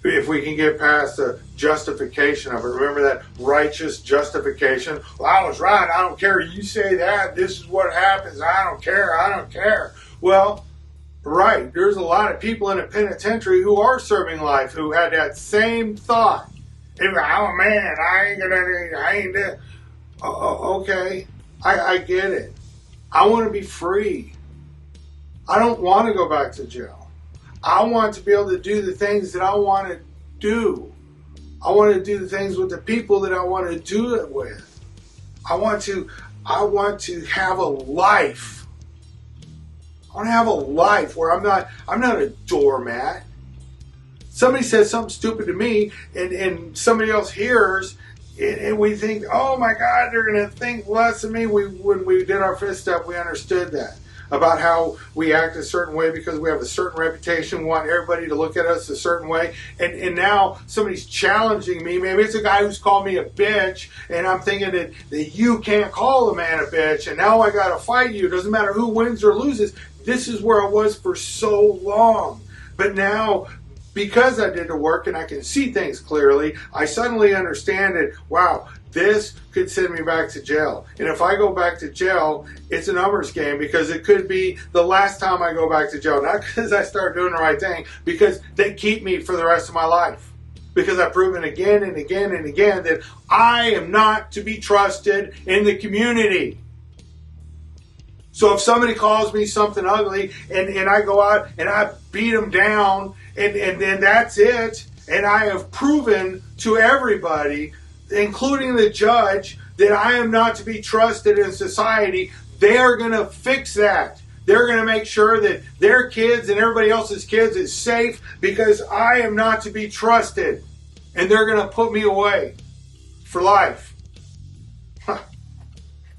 if we can get past the justification of it, remember that righteous justification? Well, I was right, I don't care, you say that, this is what happens, I don't care. Well, right, there's a lot of people in a penitentiary who are serving life who had that same thought. And, oh man, I ain't dead. Okay, I get it. I want to be free. I don't want to go back to jail. I want to be able to do the things that I want to do. I want to do the things with the people that I want to do it with. I want to have a life. I want to have a life where I'm not a doormat. Somebody says something stupid to me, and somebody else hears, and we think, oh my God, they're going to think less of me. When we did our fifth step, we understood that, about how we act a certain way because we have a certain reputation. We want everybody to look at us a certain way. And now somebody's challenging me. Maybe it's a guy who's called me a bitch, and I'm thinking that you can't call a man a bitch, and now I got to fight you. It doesn't matter who wins or loses. This is where I was for so long. But now, because I did the work and I can see things clearly, I suddenly understand that, wow, this could send me back to jail. And if I go back to jail, it's a numbers game, because it could be the last time I go back to jail. Not because I start doing the right thing, because they keep me for the rest of my life. Because I've proven again and again and again that I am not to be trusted in the community. So if somebody calls me something ugly and I go out and I beat them down and then that's it, and I have proven to everybody, including the judge, that I am not to be trusted in society, they're going to fix that. They're going to make sure that their kids and everybody else's kids is safe, because I am not to be trusted. And they're going to put me away for life.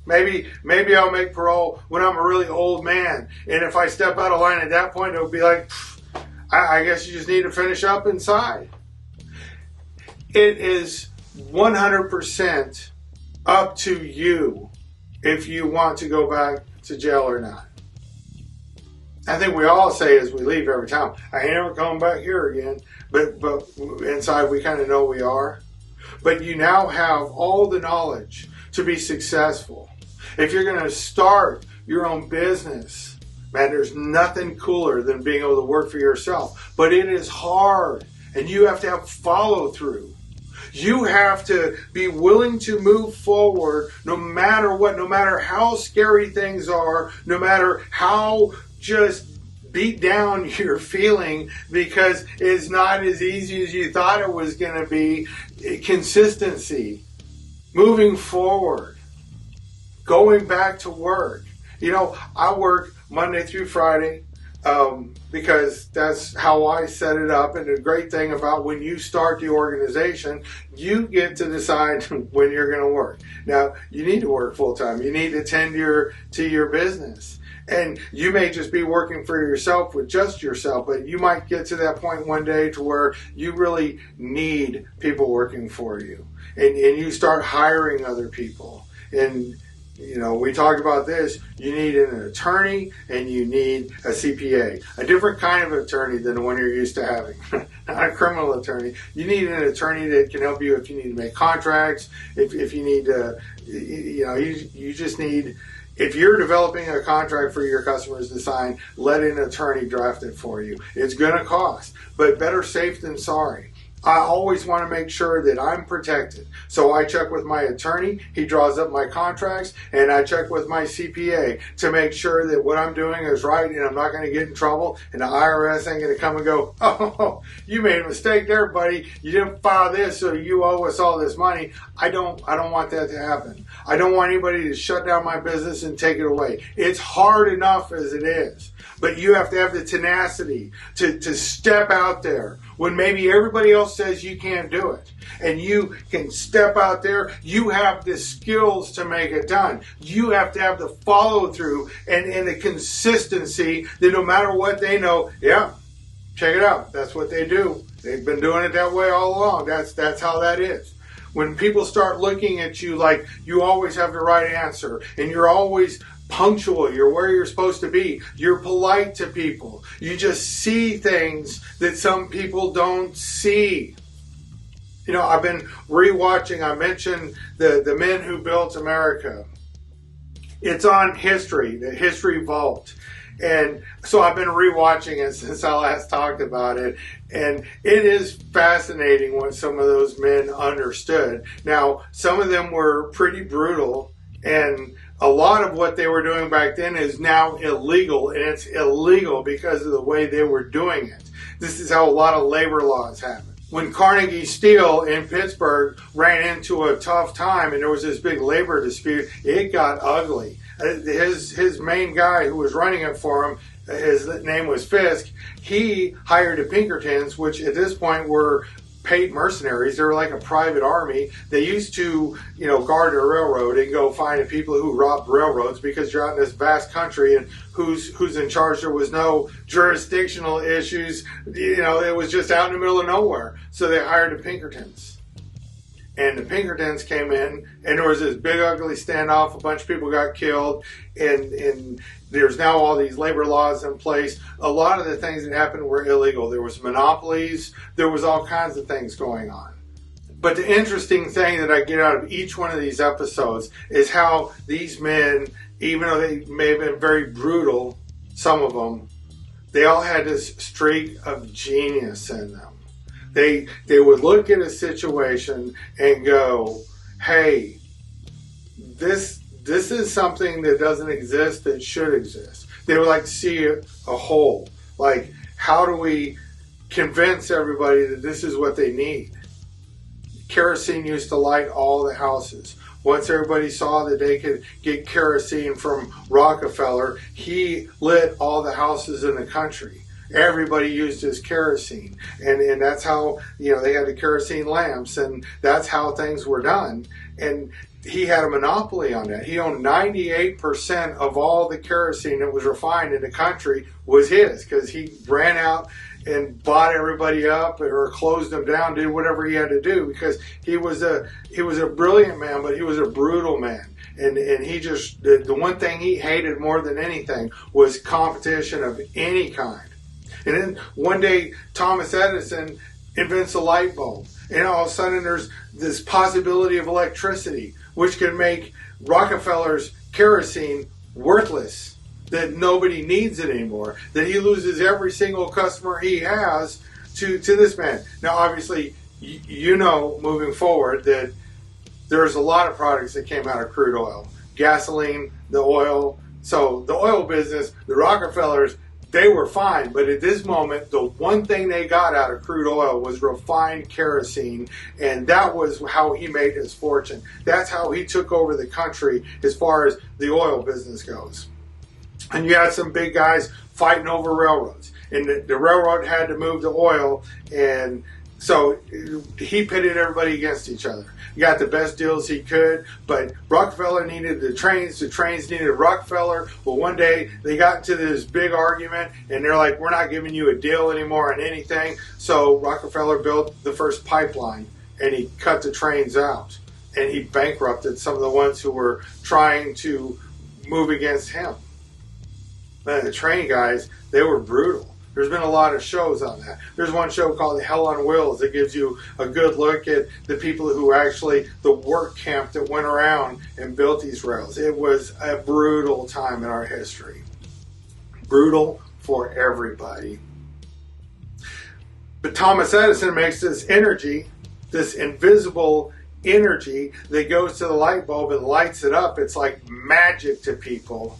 Maybe I'll make parole when I'm a really old man. And if I step out of line at that point, it'll be like, I guess you just need to finish up inside. It is 100% up to you if you want to go back to jail or not. I think we all say as we leave every time, I ain't never coming back here again. But inside we kind of know we are. But you now have all the knowledge to be successful. If you're going to start your own business, man, there's nothing cooler than being able to work for yourself. But it is hard, and you have to have follow through. You have to be willing to move forward no matter what, no matter how scary things are, no matter how just beat down you're feeling, because it's not as easy as you thought it was going to be. Consistency, moving forward, going back to work. You know, I work Monday through Friday because that's how I set it up. And the great thing about when you start the organization, you get to decide when you're going to work. Now, you need to work full time. You need to tend to your business. And you may just be working for yourself with just yourself, but you might get to that point one day to where you really need people working for you. And you start hiring other people. And, you know, we talked about this. You need an attorney and you need a CPA. A different kind of attorney than the one you're used to having. Not a criminal attorney. You need an attorney that can help you if you need to make contracts, if you need to, you know, you just need... If you're developing a contract for your customers to sign, let an attorney draft it for you. It's going to cost, but better safe than sorry. I always want to make sure that I'm protected. So I check with my attorney, he draws up my contracts, and I check with my CPA to make sure that what I'm doing is right and I'm not going to get in trouble, and the IRS ain't going to come and go, oh, you made a mistake there, buddy. You didn't file this, so you owe us all this money. I don't want that to happen. I don't want anybody to shut down my business and take it away. It's hard enough as it is. But you have to have the tenacity to step out there when maybe everybody else says you can't do it. And you can step out there. You have the skills to make it done. You have to have the follow through and the consistency that no matter what they know, yeah, check it out. That's what they do. They've been doing it that way all along. That's how that is. When people start looking at you like you always have the right answer and you're always punctual, you're where you're supposed to be, you're polite to people, you just see things that some people don't see. You know, I've been rewatching, I mentioned the Men Who Built America. It's on History, the History Vault. And so I've been rewatching it since I last talked about it. And it is fascinating what some of those men understood. Now, some of them were pretty brutal, and a lot of what they were doing back then is now illegal, and it's illegal because of the way they were doing it. This is how a lot of labor laws happen. When Carnegie Steel in Pittsburgh ran into a tough time and there was this big labor dispute, it got ugly. His main guy who was running it for him, his name was Fisk, he hired the Pinkertons, which at this point were paid mercenaries. They were like a private army. They used to, you know, guard a railroad and go find the people who robbed railroads, because you're out in this vast country and who's in charge. There was no jurisdictional issues. You know, it was just out in the middle of nowhere. So they hired the Pinkertons. And the Pinkertons came in, and there was this big ugly standoff. A bunch of people got killed, and there's now all these labor laws in place. A lot of the things that happened were illegal. There was monopolies. There was all kinds of things going on. But the interesting thing that I get out of each one of these episodes is how these men, even though they may have been very brutal, some of them, they all had this streak of genius in them. They would look at a situation and go, hey, this is something that doesn't exist that should exist. They would like to see a whole. Like, how do we convince everybody that this is what they need? Kerosene used to light all the houses. Once everybody saw that they could get kerosene from Rockefeller, he lit all the houses in the country. Everybody used his kerosene, and that's how, you know, they had the kerosene lamps, and that's how things were done. And he had a monopoly on that. He owned 98% of all the kerosene that was refined in the country was his, because he ran out and bought everybody up or closed them down, did whatever he had to do, because he was a brilliant man, but he was a brutal man. And he just, the one thing he hated more than anything was competition of any kind. And then one day, Thomas Edison invents a light bulb. And all of a sudden, there's this possibility of electricity, which can make Rockefeller's kerosene worthless, that nobody needs it anymore, that he loses every single customer he has to this man. Now, obviously, you know, moving forward, that there's a lot of products that came out of crude oil. Gasoline, the oil. So the oil business, the Rockefellers, they were fine, but at this moment, the one thing they got out of crude oil was refined kerosene, and that was how he made his fortune. That's how he took over the country as far as the oil business goes. And you had some big guys fighting over railroads, and the railroad had to move the oil, and so he pitted everybody against each other. He got the best deals he could, but Rockefeller needed the trains needed Rockefeller. Well, one day they got into this big argument, and they're like, we're not giving you a deal anymore on anything. So Rockefeller built the first pipeline, and he cut the trains out, and he bankrupted some of the ones who were trying to move against him. Man, the train guys, they were brutal. There's been a lot of shows on that. There's one show called Hell on Wheels that gives you a good look at the people who actually, the work camp that went around and built these rails. It was a brutal time in our history. Brutal for everybody. But Thomas Edison makes this energy, this invisible energy that goes to the light bulb and lights it up. It's like magic to people.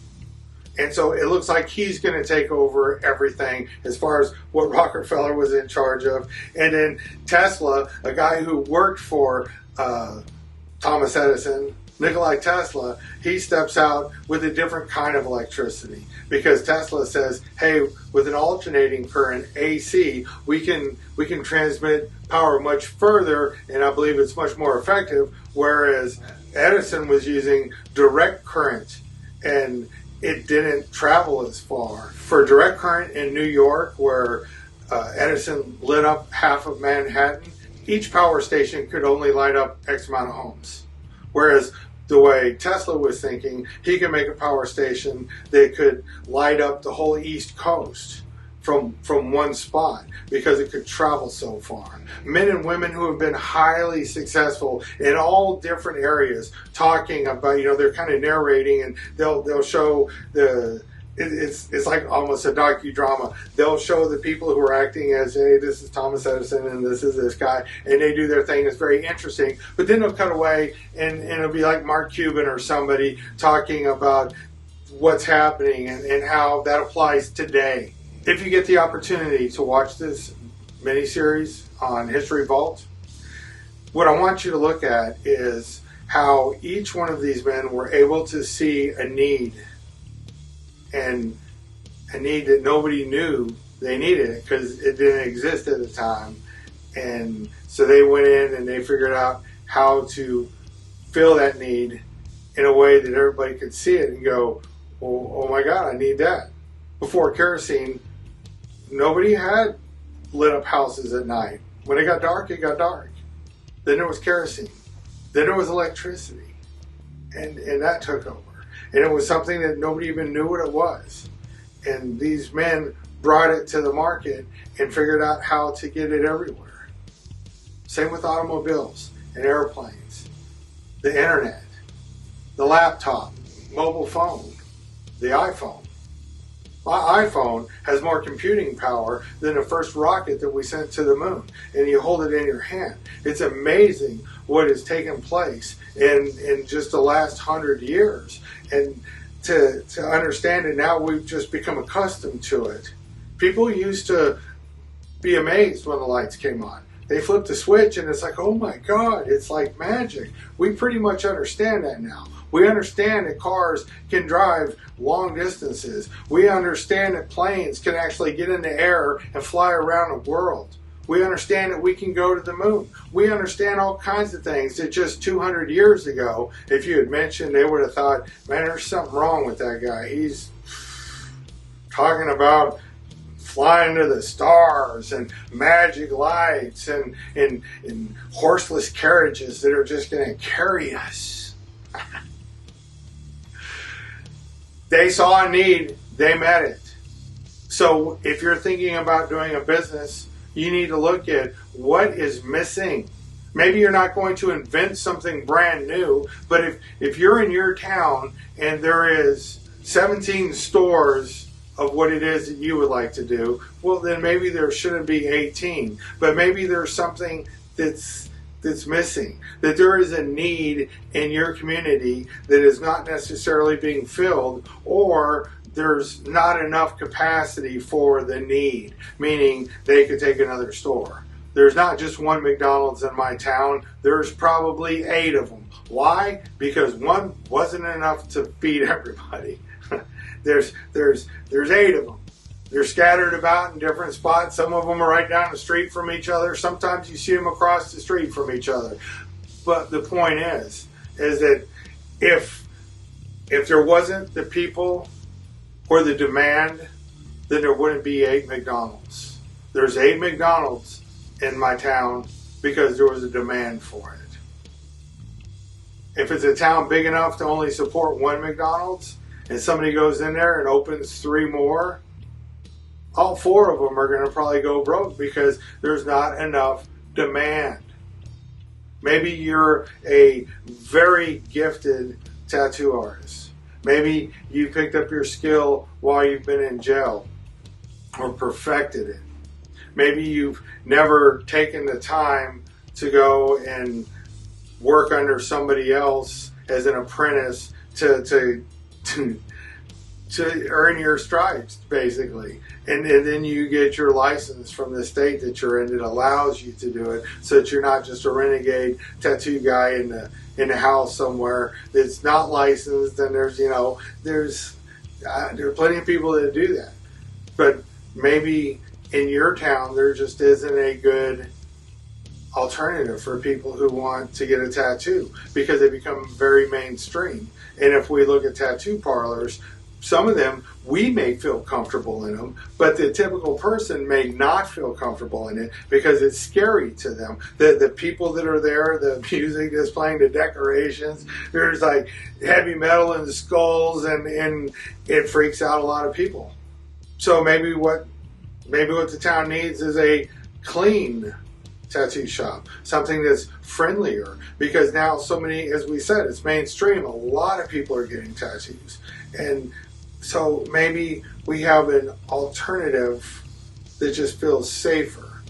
And so it looks like he's going to take over everything as far as what Rockefeller was in charge of. And then Tesla, a guy who worked for Thomas Edison, Nikola Tesla, he steps out with a different kind of electricity, because Tesla says, hey, with an alternating current, AC, we can transmit power much further, and I believe it's much more effective, whereas Edison was using direct current, and it didn't travel as far. For direct current in New York, where Edison lit up half of Manhattan, each power station could only light up X amount of homes. Whereas the way Tesla was thinking, he could make a power station that could light up the whole East Coast from one spot, because it could travel so far. Men and women who have been highly successful in all different areas, talking about, they're kind of narrating, and they'll show it's like almost a docudrama. They'll show the people who are acting as, hey, this is Thomas Edison and this is this guy, and they do their thing. It's very interesting. But then they'll cut away, and it'll be like Mark Cuban or somebody talking about what's happening and how that applies today. If you get the opportunity to watch this miniseries on History Vault, what I want you to look at is how each one of these men were able to see a need, and a need that nobody knew they needed it because it didn't exist at the time. And so they went in and they figured out how to fill that need in a way that everybody could see it and go, oh my God, I need that. Before kerosene, nobody had lit up houses at night. When it got dark, it got dark. Then there was kerosene. Then there was electricity. And that took over. And it was something that nobody even knew what it was. And these men brought it to the market and figured out how to get it everywhere. Same with automobiles and airplanes, the internet, the laptop, mobile phone, the iPhone. My iPhone has more computing power than the first rocket that we sent to the moon, and you hold it in your hand. It's amazing what has taken place in just the last 100 years. And to understand it now, we've just become accustomed to it. People used to be amazed when the lights came on. They flipped the switch and it's like, oh my God, it's like magic. We pretty much understand that now. We understand that cars can drive long distances. We understand that planes can actually get in the air and fly around the world. We understand that we can go to the moon. We understand all kinds of things that just 200 years ago, if you had mentioned, they would have thought, man, there's something wrong with that guy. He's talking about flying to the stars and magic lights and horseless carriages that are just going to carry us. They saw a need, they met it. So if you're thinking about doing a business, you need to look at what is missing. Maybe you're not going to invent something brand new, but if you're in your town and there is 17 stores of what it is that you would like to do, well then maybe there shouldn't be 18. But maybe there's something that's missing. That there is a need in your community that is not necessarily being filled, or there's not enough capacity for the need, meaning they could take another store. There's not just one McDonald's in my town, there's probably 8 of them. Why? Because one wasn't enough to feed everybody. There's 8 of them. They're scattered about in different spots. Some of them are right down the street from each other. Sometimes you see them across the street from each other. But the point is that if there wasn't the people or the demand, then there wouldn't be 8 McDonald's. There's 8 McDonald's in my town because there was a demand for it. If it's a town big enough to only support 1 McDonald's, and somebody goes in there and opens 3 more, all 4 of them are going to probably go broke because there's not enough demand. Maybe you're a very gifted tattoo artist. Maybe you picked up your skill while you've been in jail or perfected it. Maybe you've never taken the time to go and work under somebody else as an apprentice to earn your stripes, basically. And then you get your license from the state that you're in that allows you to do it, so that you're not just a renegade tattoo guy in the house somewhere that's not licensed. And there are plenty of people that do that. But maybe in your town there just isn't a good alternative for people who want to get a tattoo because they become very mainstream. And if we look at tattoo parlors, some of them, we may feel comfortable in them, but the typical person may not feel comfortable in it because it's scary to them. The people that are there, the music that's playing, the decorations, there's like heavy metal and skulls, and it freaks out a lot of people. So maybe what the town needs is a clean tattoo shop, something that's friendlier, because now so many, as we said, it's mainstream. A lot of people are getting tattoos, and so maybe we have an alternative that just feels safer.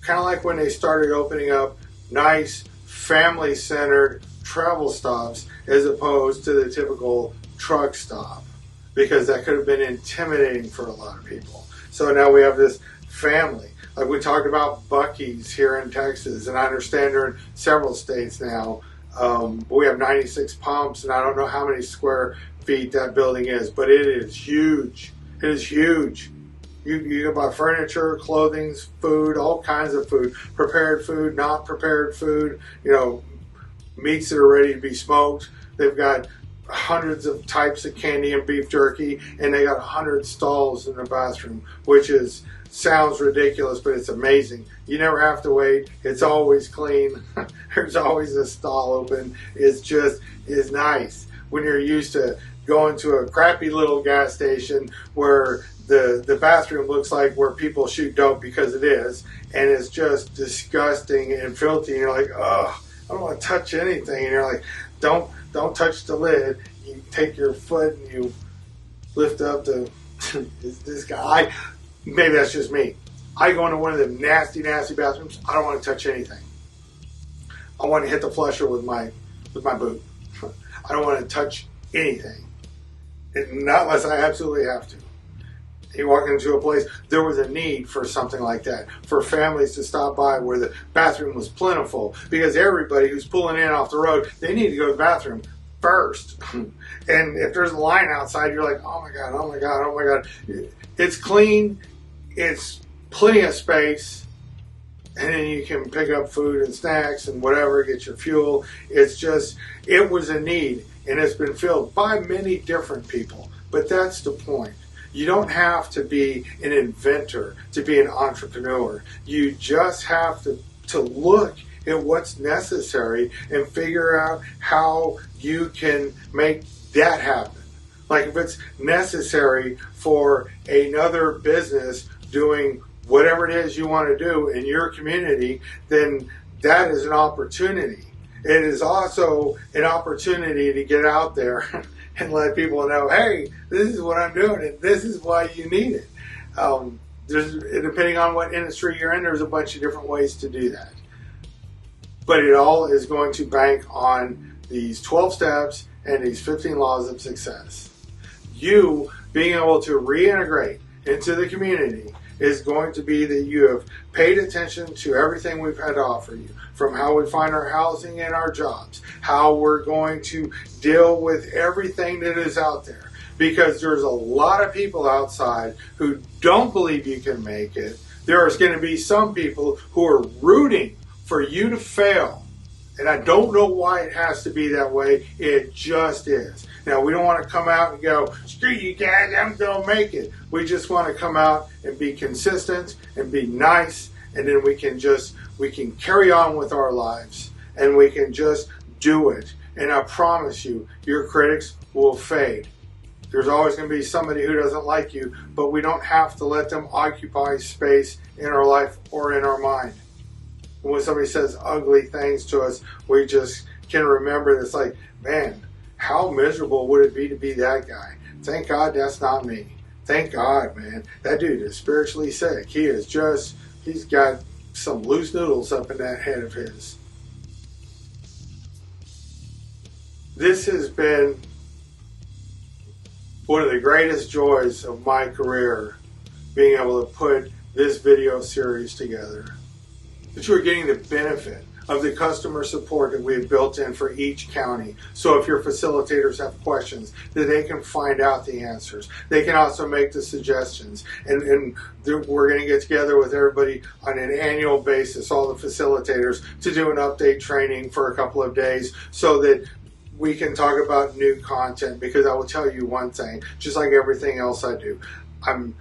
Kind of like when they started opening up nice, family-centered travel stops as opposed to the typical truck stop, because that could have been intimidating for a lot of people. So now we have this family. Like we talked about Buc-ee's here in Texas, and I understand they're in several states now. We have 96 pumps, and I don't know how many square feet that building is, but it is huge. It is huge. You can buy furniture, clothing, food, all kinds of food, prepared food, not prepared food, meats that are ready to be smoked. They've got hundreds of types of candy and beef jerky, and they got 100 stalls in the bathroom, which sounds ridiculous, but it's amazing. You never have to wait. It's always clean. There's always a stall open. It's nice when you're used to going to a crappy little gas station where the bathroom looks like where people shoot dope, because it is, and it's just disgusting and filthy, and you're like, oh, I don't want to touch anything, and you're like, don't touch the lid. You take your foot and you lift up this guy. Maybe that's just me. I go into one of them nasty bathrooms. I don't want to touch anything. I want to hit the flusher with my boot. I don't want to touch anything, not unless I absolutely have to. You walk into a place, there was a need for something like that, for families to stop by where the bathroom was plentiful, because everybody who's pulling in off the road, they need to go to the bathroom first. And if there's a line outside, you're like, oh my God, oh my God, oh my God. It's clean, it's plenty of space, and then you can pick up food and snacks and whatever, get your fuel. It was a need, and it's been filled by many different people. But that's the point. You don't have to be an inventor to be an entrepreneur. You just have to look at what's necessary and figure out how you can make that happen. Like if it's necessary for another business doing whatever it is you want to do in your community, then that is an opportunity. It is also an opportunity to get out there and let people know, hey, this is what I'm doing and this is why you need it. Depending on what industry you're in, there's a bunch of different ways to do that. But it all is going to bank on these 12 steps and these 15 laws of success. You being able to reintegrate into the community is going to be that you have paid attention to everything we've had to offer you, from how we find our housing and our jobs, how we're going to deal with everything that is out there. Because there's a lot of people outside who don't believe you can make it. There is going to be some people who are rooting for you to fail. And I don't know why it has to be that way. It just is. Now, we don't want to come out and go, screw you guys, I'm going to make it. We just want to come out and be consistent and be nice. And then we can carry on with our lives. And we can just do it. And I promise you, your critics will fade. There's always going to be somebody who doesn't like you, but we don't have to let them occupy space in our life or in our mind. When somebody says ugly things to us, we just can remember that it's like, man, how miserable would it be to be that guy? Thank God that's not me. Thank God, man. That dude is spiritually sick. He's got some loose noodles up in that head of his. This has been one of the greatest joys of my career, being able to put this video series together. That you are getting the benefit of the customer support that we've built in for each county. So if your facilitators have questions, that they can find out the answers. They can also make the suggestions. And we're going to get together with everybody on an annual basis, all the facilitators, to do an update training for a couple of days so that we can talk about new content. Because I will tell you one thing, just like everything else I do, I'm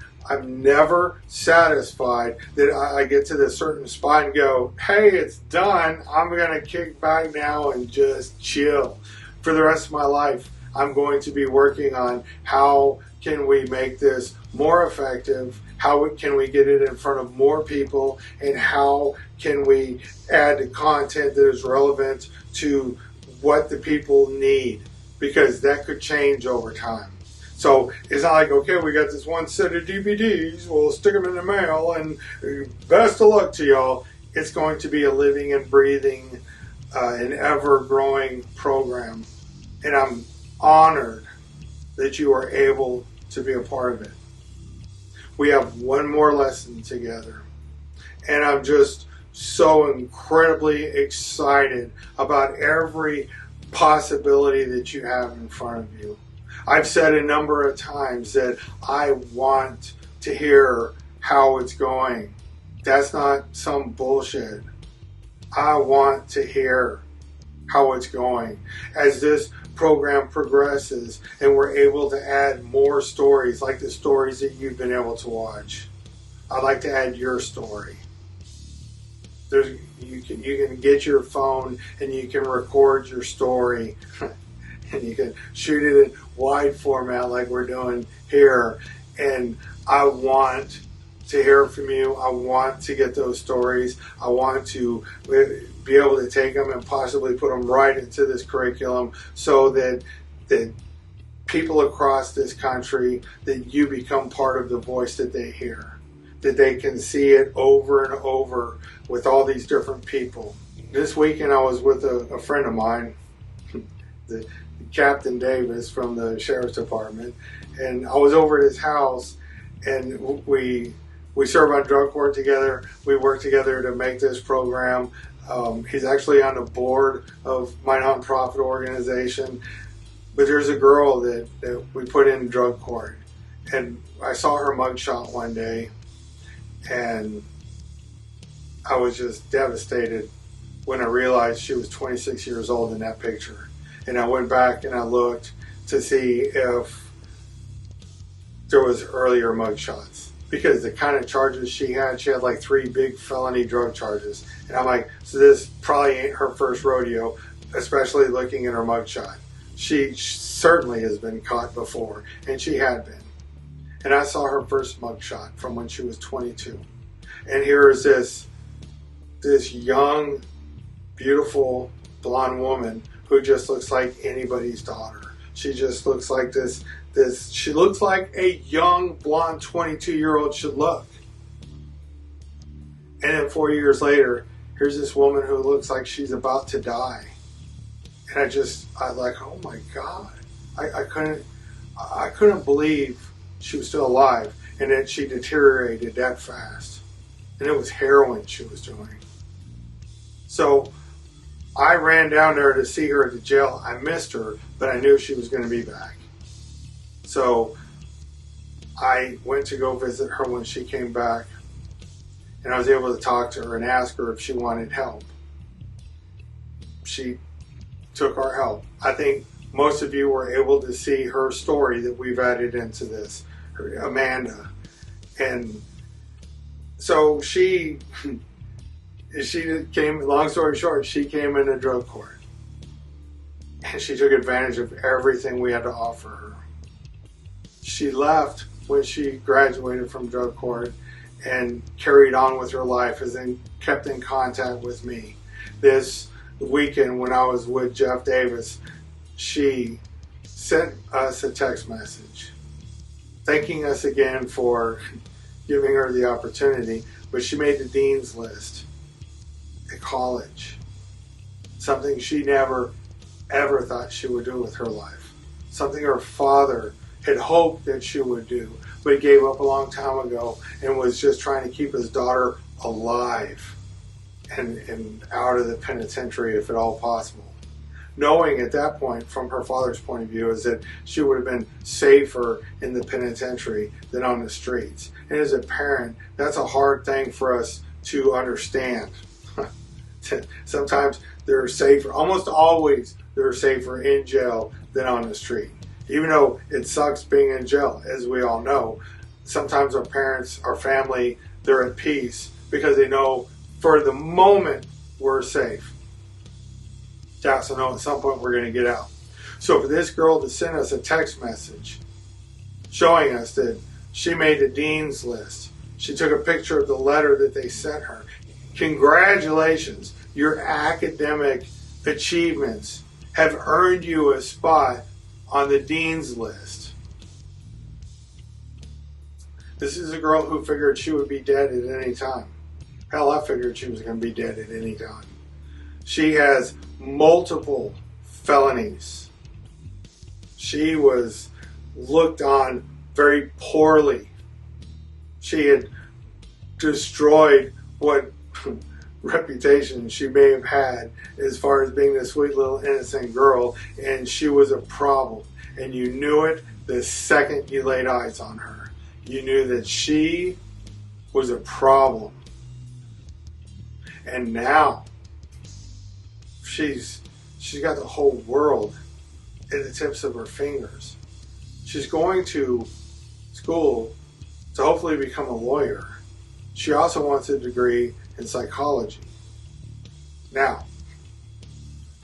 never satisfied that I get to this certain spot and go, hey, it's done. I'm going to kick back now and just chill. For the rest of my life, I'm going to be working on how can we make this more effective, how can we get it in front of more people, and how can we add the content that is relevant to what the people need, because that could change over time. So it's not like, okay, we got this one set of DVDs, we'll stick them in the mail, and best of luck to y'all. It's going to be a living and breathing, an ever-growing program. And I'm honored that you are able to be a part of it. We have one more lesson together. And I'm just so incredibly excited about every possibility that you have in front of you. I've said a number of times that I want to hear how it's going. That's not some bullshit. I want to hear how it's going. As this program progresses and we're able to add more stories like the stories that you've been able to watch, I'd like to add your story. You can get your phone and you can record your story and you can shoot it in wide format like we're doing here. And I want to hear from you. I want to get those stories. I want to be able to take them and possibly put them right into this curriculum so that people across this country, that you become part of the voice that they hear, that they can see it over and over with all these different people. This weekend I was with a friend of mine, the Captain Davis from the Sheriff's Department, and I was over at his house, and we serve on drug court together. We work together to make this program. He's actually on the board of my nonprofit organization. But there's a girl that we put in drug court, and I saw her mugshot one day, and I was just devastated when I realized she was 26 years old in that picture. And I went back and I looked to see if there was earlier mugshots. Because the kind of charges she had like 3 big felony drug charges. And I'm like, so this probably ain't her first rodeo, especially looking at her mugshot. She certainly has been caught before, and she had been. And I saw her first mugshot from when she was 22. And here is this young, beautiful, blonde woman who just looks like anybody's daughter. She just looks like she looks like a young, blonde 22-year-old should look. And then 4 years later, here's this woman who looks like she's about to die. And I like, oh my God. I couldn't believe she was still alive and that she deteriorated that fast. And it was heroin she was doing. So I ran down there to see her at the jail. I missed her, but I knew she was going to be back. So I went to go visit her when she came back, and I was able to talk to her and ask her if she wanted help. She took our help. I think most of you were able to see her story that we've added into this, Amanda. And so she came, long story short, she came into drug court. And she took advantage of everything we had to offer her. She left when she graduated from drug court and carried on with her life, and kept in contact with me. This weekend when I was with Jeff Davis, she sent us a text message thanking us again for giving her the opportunity, but she made the dean's list at college. Something she never ever thought she would do with her life. Something her father had hoped that she would do, but gave up a long time ago and was just trying to keep his daughter alive and out of the penitentiary if at all possible. Knowing at that point, from her father's point of view, is that she would have been safer in the penitentiary than on the streets. And as a parent, that's a hard thing for us to understand. Sometimes they're safer, almost always they're safer in jail than on the street. Even though it sucks being in jail, as we all know, sometimes our parents, our family, they're at peace because they know for the moment we're safe. Yeah, so no, at some point we're going to get out. So for this girl to send us a text message showing us that she made the dean's list, she took a picture of the letter that they sent her. Congratulations, your academic achievements have earned you a spot on the dean's list. This is a girl who figured she would be dead at any time. Hell, I figured she was going to be dead at any time. She has multiple felonies. She was looked on very poorly. She had destroyed what reputation she may have had as far as being this sweet little innocent girl, and she was a problem. And you knew it the second you laid eyes on her. You knew that she was a problem. And now she's got the whole world at the tips of her fingers. She's going to school to hopefully become a lawyer. She also wants a degree in psychology. Now,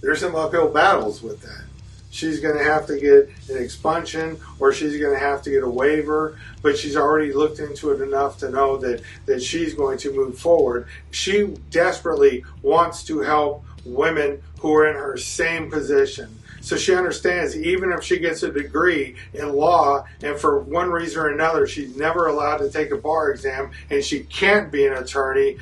there's some uphill battles with that. She's going to have to get an expunction, or she's going to have to get a waiver, but she's already looked into it enough to know that she's going to move forward. She desperately wants to help women who are in her same position. So she understands even if she gets a degree in law and for one reason or another she's never allowed to take a bar exam and she can't be an attorney,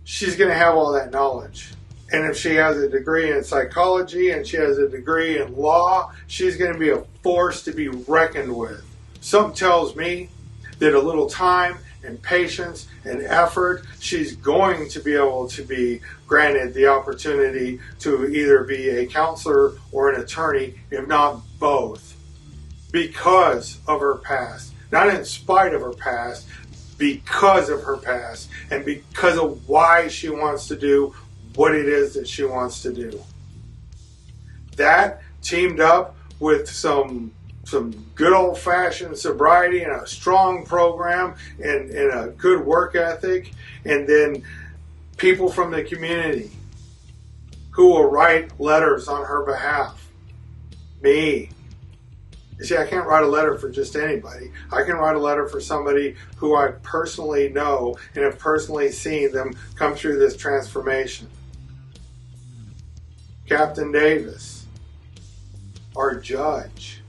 she's going to have all that knowledge. And if she has a degree in psychology and she has a degree in law, she's going to be a force to be reckoned with. Something tells me that a little time and patience and effort, she's going to be able to be granted the opportunity to either be a counselor or an attorney, if not both, because of her past. Not in spite of her past, because of her past and because of why she wants to do what it is that she wants to do. That teamed up with some good old-fashioned sobriety and a strong program and a good work ethic, and then people from the community who will write letters on her behalf. Me. You see, I can't write a letter for just anybody. I can write a letter for somebody who I personally know and have personally seen them come through this transformation. Captain Davis, our judge,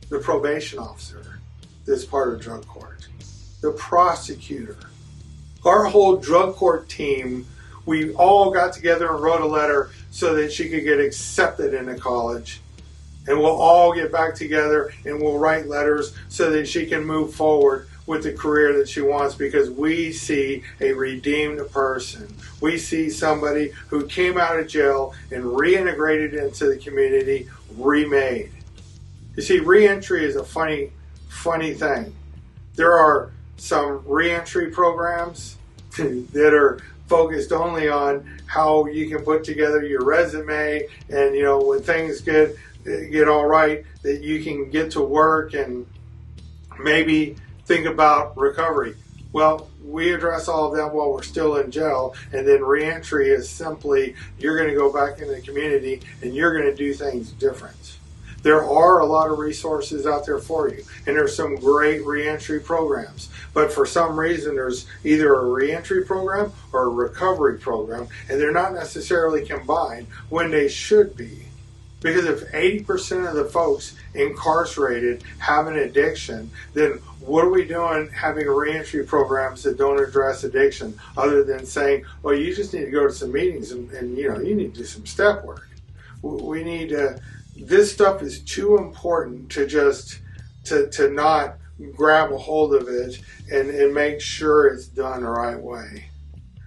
the probation officer that's part of drug court, the prosecutor, our whole drug court team, we all got together and wrote a letter so that she could get accepted into college. And we'll all get back together and we'll write letters so that she can move forward with the career that she wants, because we see a redeemed person. We see somebody who came out of jail and reintegrated into the community, remade. You see, reentry is a funny thing. There are some reentry programs that are focused only on how you can put together your resume, and when things get all right, that you can get to work and maybe think about recovery. Well, we address all of that while we're still in jail, and then reentry is simply you're going to go back into the community and you're going to do things different. There are a lot of resources out there for you, and there's some great reentry programs. But for some reason, there's either a reentry program or a recovery program, and they're not necessarily combined when they should be. Because if 80% of the folks incarcerated have an addiction, then what are we doing having reentry programs that don't address addiction, other than saying, well, you just need to go to some meetings and you need to do some step work. We need to, this stuff is too important to just, to not grab a hold of it and make sure it's done the right way.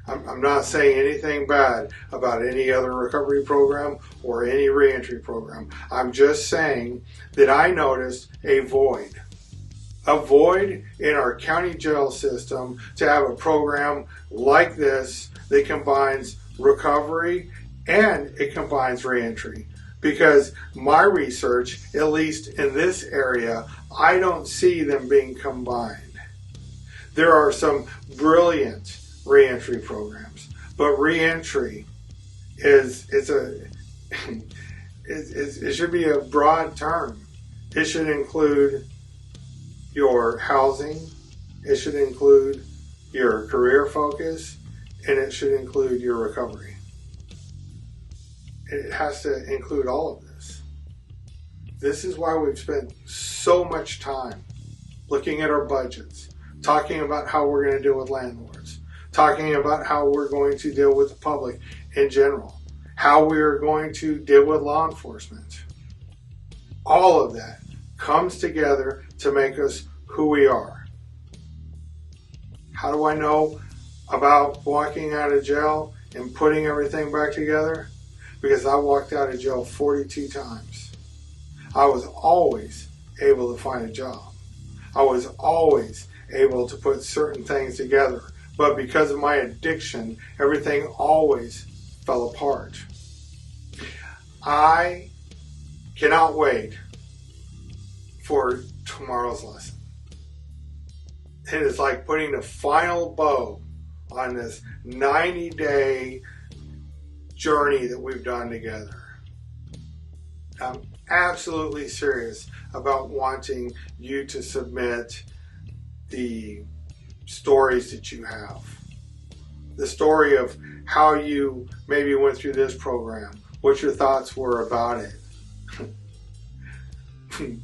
I'm not saying anything bad about any other recovery program or any reentry program. I'm just saying that I noticed a void in our county jail system to have a program like this that combines recovery and it combines reentry. Because my research, at least in this area, I don't see them being combined. There are some brilliant reentry programs, but reentry it should be a broad term. It should include your housing, it should include your career focus, and it should include your recovery. It has to include all of this. This is why we've spent so much time looking at our budgets, talking about how we're going to deal with landlords, talking about how we're going to deal with the public in general, how we are going to deal with law enforcement. All of that comes together to make us who we are. How do I know about walking out of jail and putting everything back together? Because I walked out of jail 42 times. I was always able to find a job. I was always able to put certain things together. But because of my addiction, everything always fell apart. I cannot wait for tomorrow's lesson. It is like putting the final bow on this 90-day journey that we've done together. I'm absolutely serious about wanting you to submit the stories that you have. The story of how you maybe went through this program, what your thoughts were about it.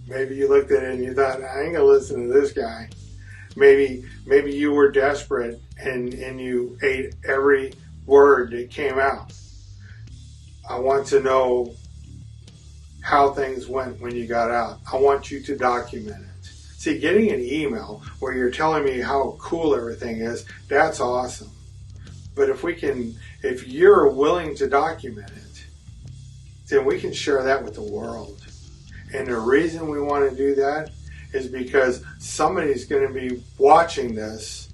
Maybe you looked at it and you thought, I ain't gonna listen to this guy. Maybe you were desperate and you ate every word that came out. I want to know how things went when you got out. I want you to document it. See, getting an email where you're telling me how cool everything is, that's awesome. But if you're willing to document it, then we can share that with the world. And the reason we want to do that is because somebody's going to be watching this,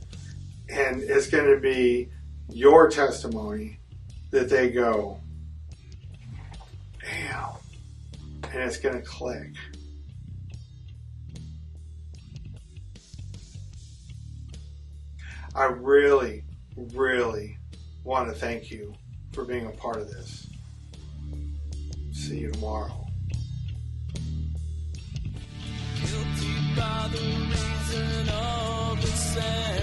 and it's going to be your testimony that they go, damn, and it's going to click. I really, really want to thank you for being a part of this. See you tomorrow. Guilty by the reason of the sand.